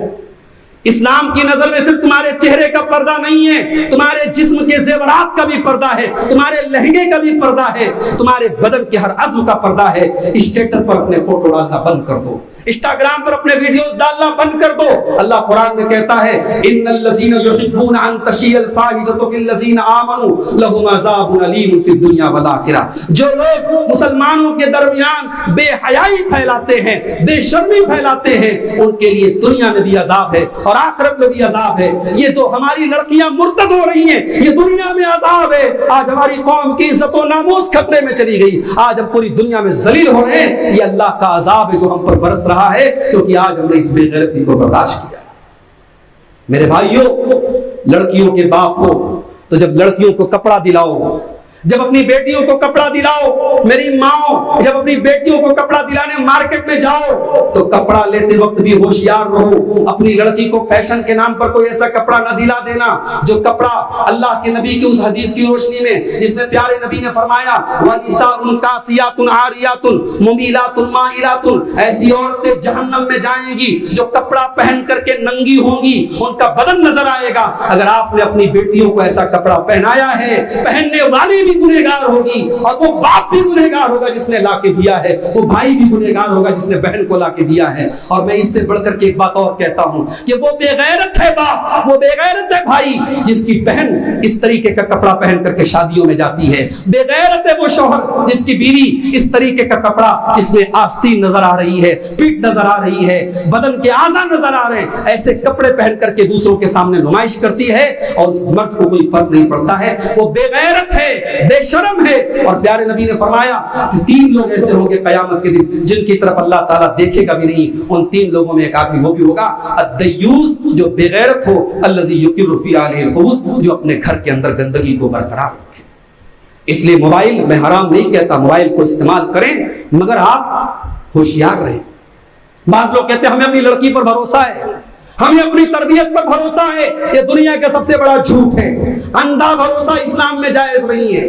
اسلام کی نظر میں صرف تمہارے چہرے کا پردہ نہیں ہے، تمہارے جسم کے زیورات کا بھی پردہ ہے، تمہارے لہنگے کا بھی پردہ ہے، تمہارے بدن کے ہر عضو کا پردہ ہے. اسٹیٹس پر اپنے فوٹو ڈالنا بند کر دو، انسٹاگرام پر اپنے ویڈیوز ڈالنا بند کر دو. اللہ قرآن میں کہتا ہے ان الذین یحبون ان تشیع الفاحشۃ فی الذین آمنوا لہم عذاب علیم فی الدنیا والآخرہ. جو لوگ مسلمانوں کے درمیان بے حیائی پھیلاتے ہیں، بے شرمی پھیلاتے ہیں، ان کے لیے دنیا میں بھی عذاب ہے اور آخرت میں بھی عذاب ہے. یہ تو ہماری لڑکیاں مرتد ہو رہی ہیں، یہ دنیا میں عذاب ہے. آج ہماری قوم کی عزت و ناموس خطرے میں چلی گئی. آج ہم پوری دنیا میں ذلیل ہو رہے ہیں. یہ اللہ کا عذاب ہے جو ہم پر برس رہا ہے کیونکہ آج ہم نے اس بے غیرتی کو برداشت کیا. میرے بھائیوں، لڑکیوں کے باپ ہو تو جب لڑکیوں کو کپڑا دلاؤ، جب اپنی بیٹیوں کو کپڑا دلاؤ، میری ماں جب اپنی بیٹیوں کو کپڑا دلانے مارکیٹ میں جاؤ تو کپڑا لیتے وقت بھی ہوشیار رہو. اپنی لڑکی کو فیشن کے نام پر کوئی ایسا کپڑا نہ دلا دینا جو کپڑا اللہ کے نبی کی اس حدیث کی روشنی میں جس میں پیارے نبی نے فرمایا وَنِسَاءٌ كَاسِيَاتٌ عَارِيَاتٌ مُمِيلَاتٌ مَائِلَاتٌ، ایسی عورتیں جہنم میں جائیں گی جو کپڑا پہن کر کے ننگی ہوں گی، ان کا بدن نظر آئے گا. اگر آپ نے اپنی بیٹیوں کو ایسا کپڑا پہنایا ہے، پہننے والی بھی گنہگار ہوگی اور وہ باپ بھی گنہگار ہوگا جس نے لا کے دیا ہے، وہ بھائی بھی گنہگار ہوگا جس نے بہن کو لا کے دیا ہے. اور میں اس سے بڑھ کر کے ایک بات اور کہتا ہوں کہ وہ بے غیرت ہے باپ، وہ بے غیرت ہے بھائی جس کی بہن اس طریقے کا کپڑا پہن کر کے شادیوں میں جاتی ہے. بے غیرت ہے وہ شوہر جس کی بیوی اس طریقے کا کپڑا جس میں آستین نظر آ رہی ہے، پیٹ نظر آ رہی ہے، بدن کے اعضاء نظر آ رہے ہیں، ایسے کپڑے پہن کر کے دوسروں کے سامنے نمائش کرتی ہے اور اس مرد کو کوئی فرق نہیں پڑتا ہے. وہ بے غیرت ہے، بے شرم ہے. اور پیارے نبی نے فرمایا کہ 3 لوگ ایسے ہوں گے قیامت کے دن جن کی طرف اللہ تعالیٰ دیکھے گا بھی نہیں. ان 3 لوگوں میں ایک آدمی وہ بھی ہوگا الدیوس جو بے غیرت ہو، الذی یقر فی اہلہ الخبث جو اپنے گھر کے اندر گندگی کو برقرار رکھے. اس لیے موبائل میں حرام نہیں کہتا، موبائل کو استعمال کریں مگر آپ ہوشیار رہیں. بعض لوگ کہتے ہیں ہمیں اپنی لڑکی پر بھروسہ ہے، ہمیں اپنی تربیت پر بھروسہ ہے. یہ دنیا کا سب سے بڑا جھوٹ ہے. اندھا بھروسہ اسلام میں جائز نہیں ہے.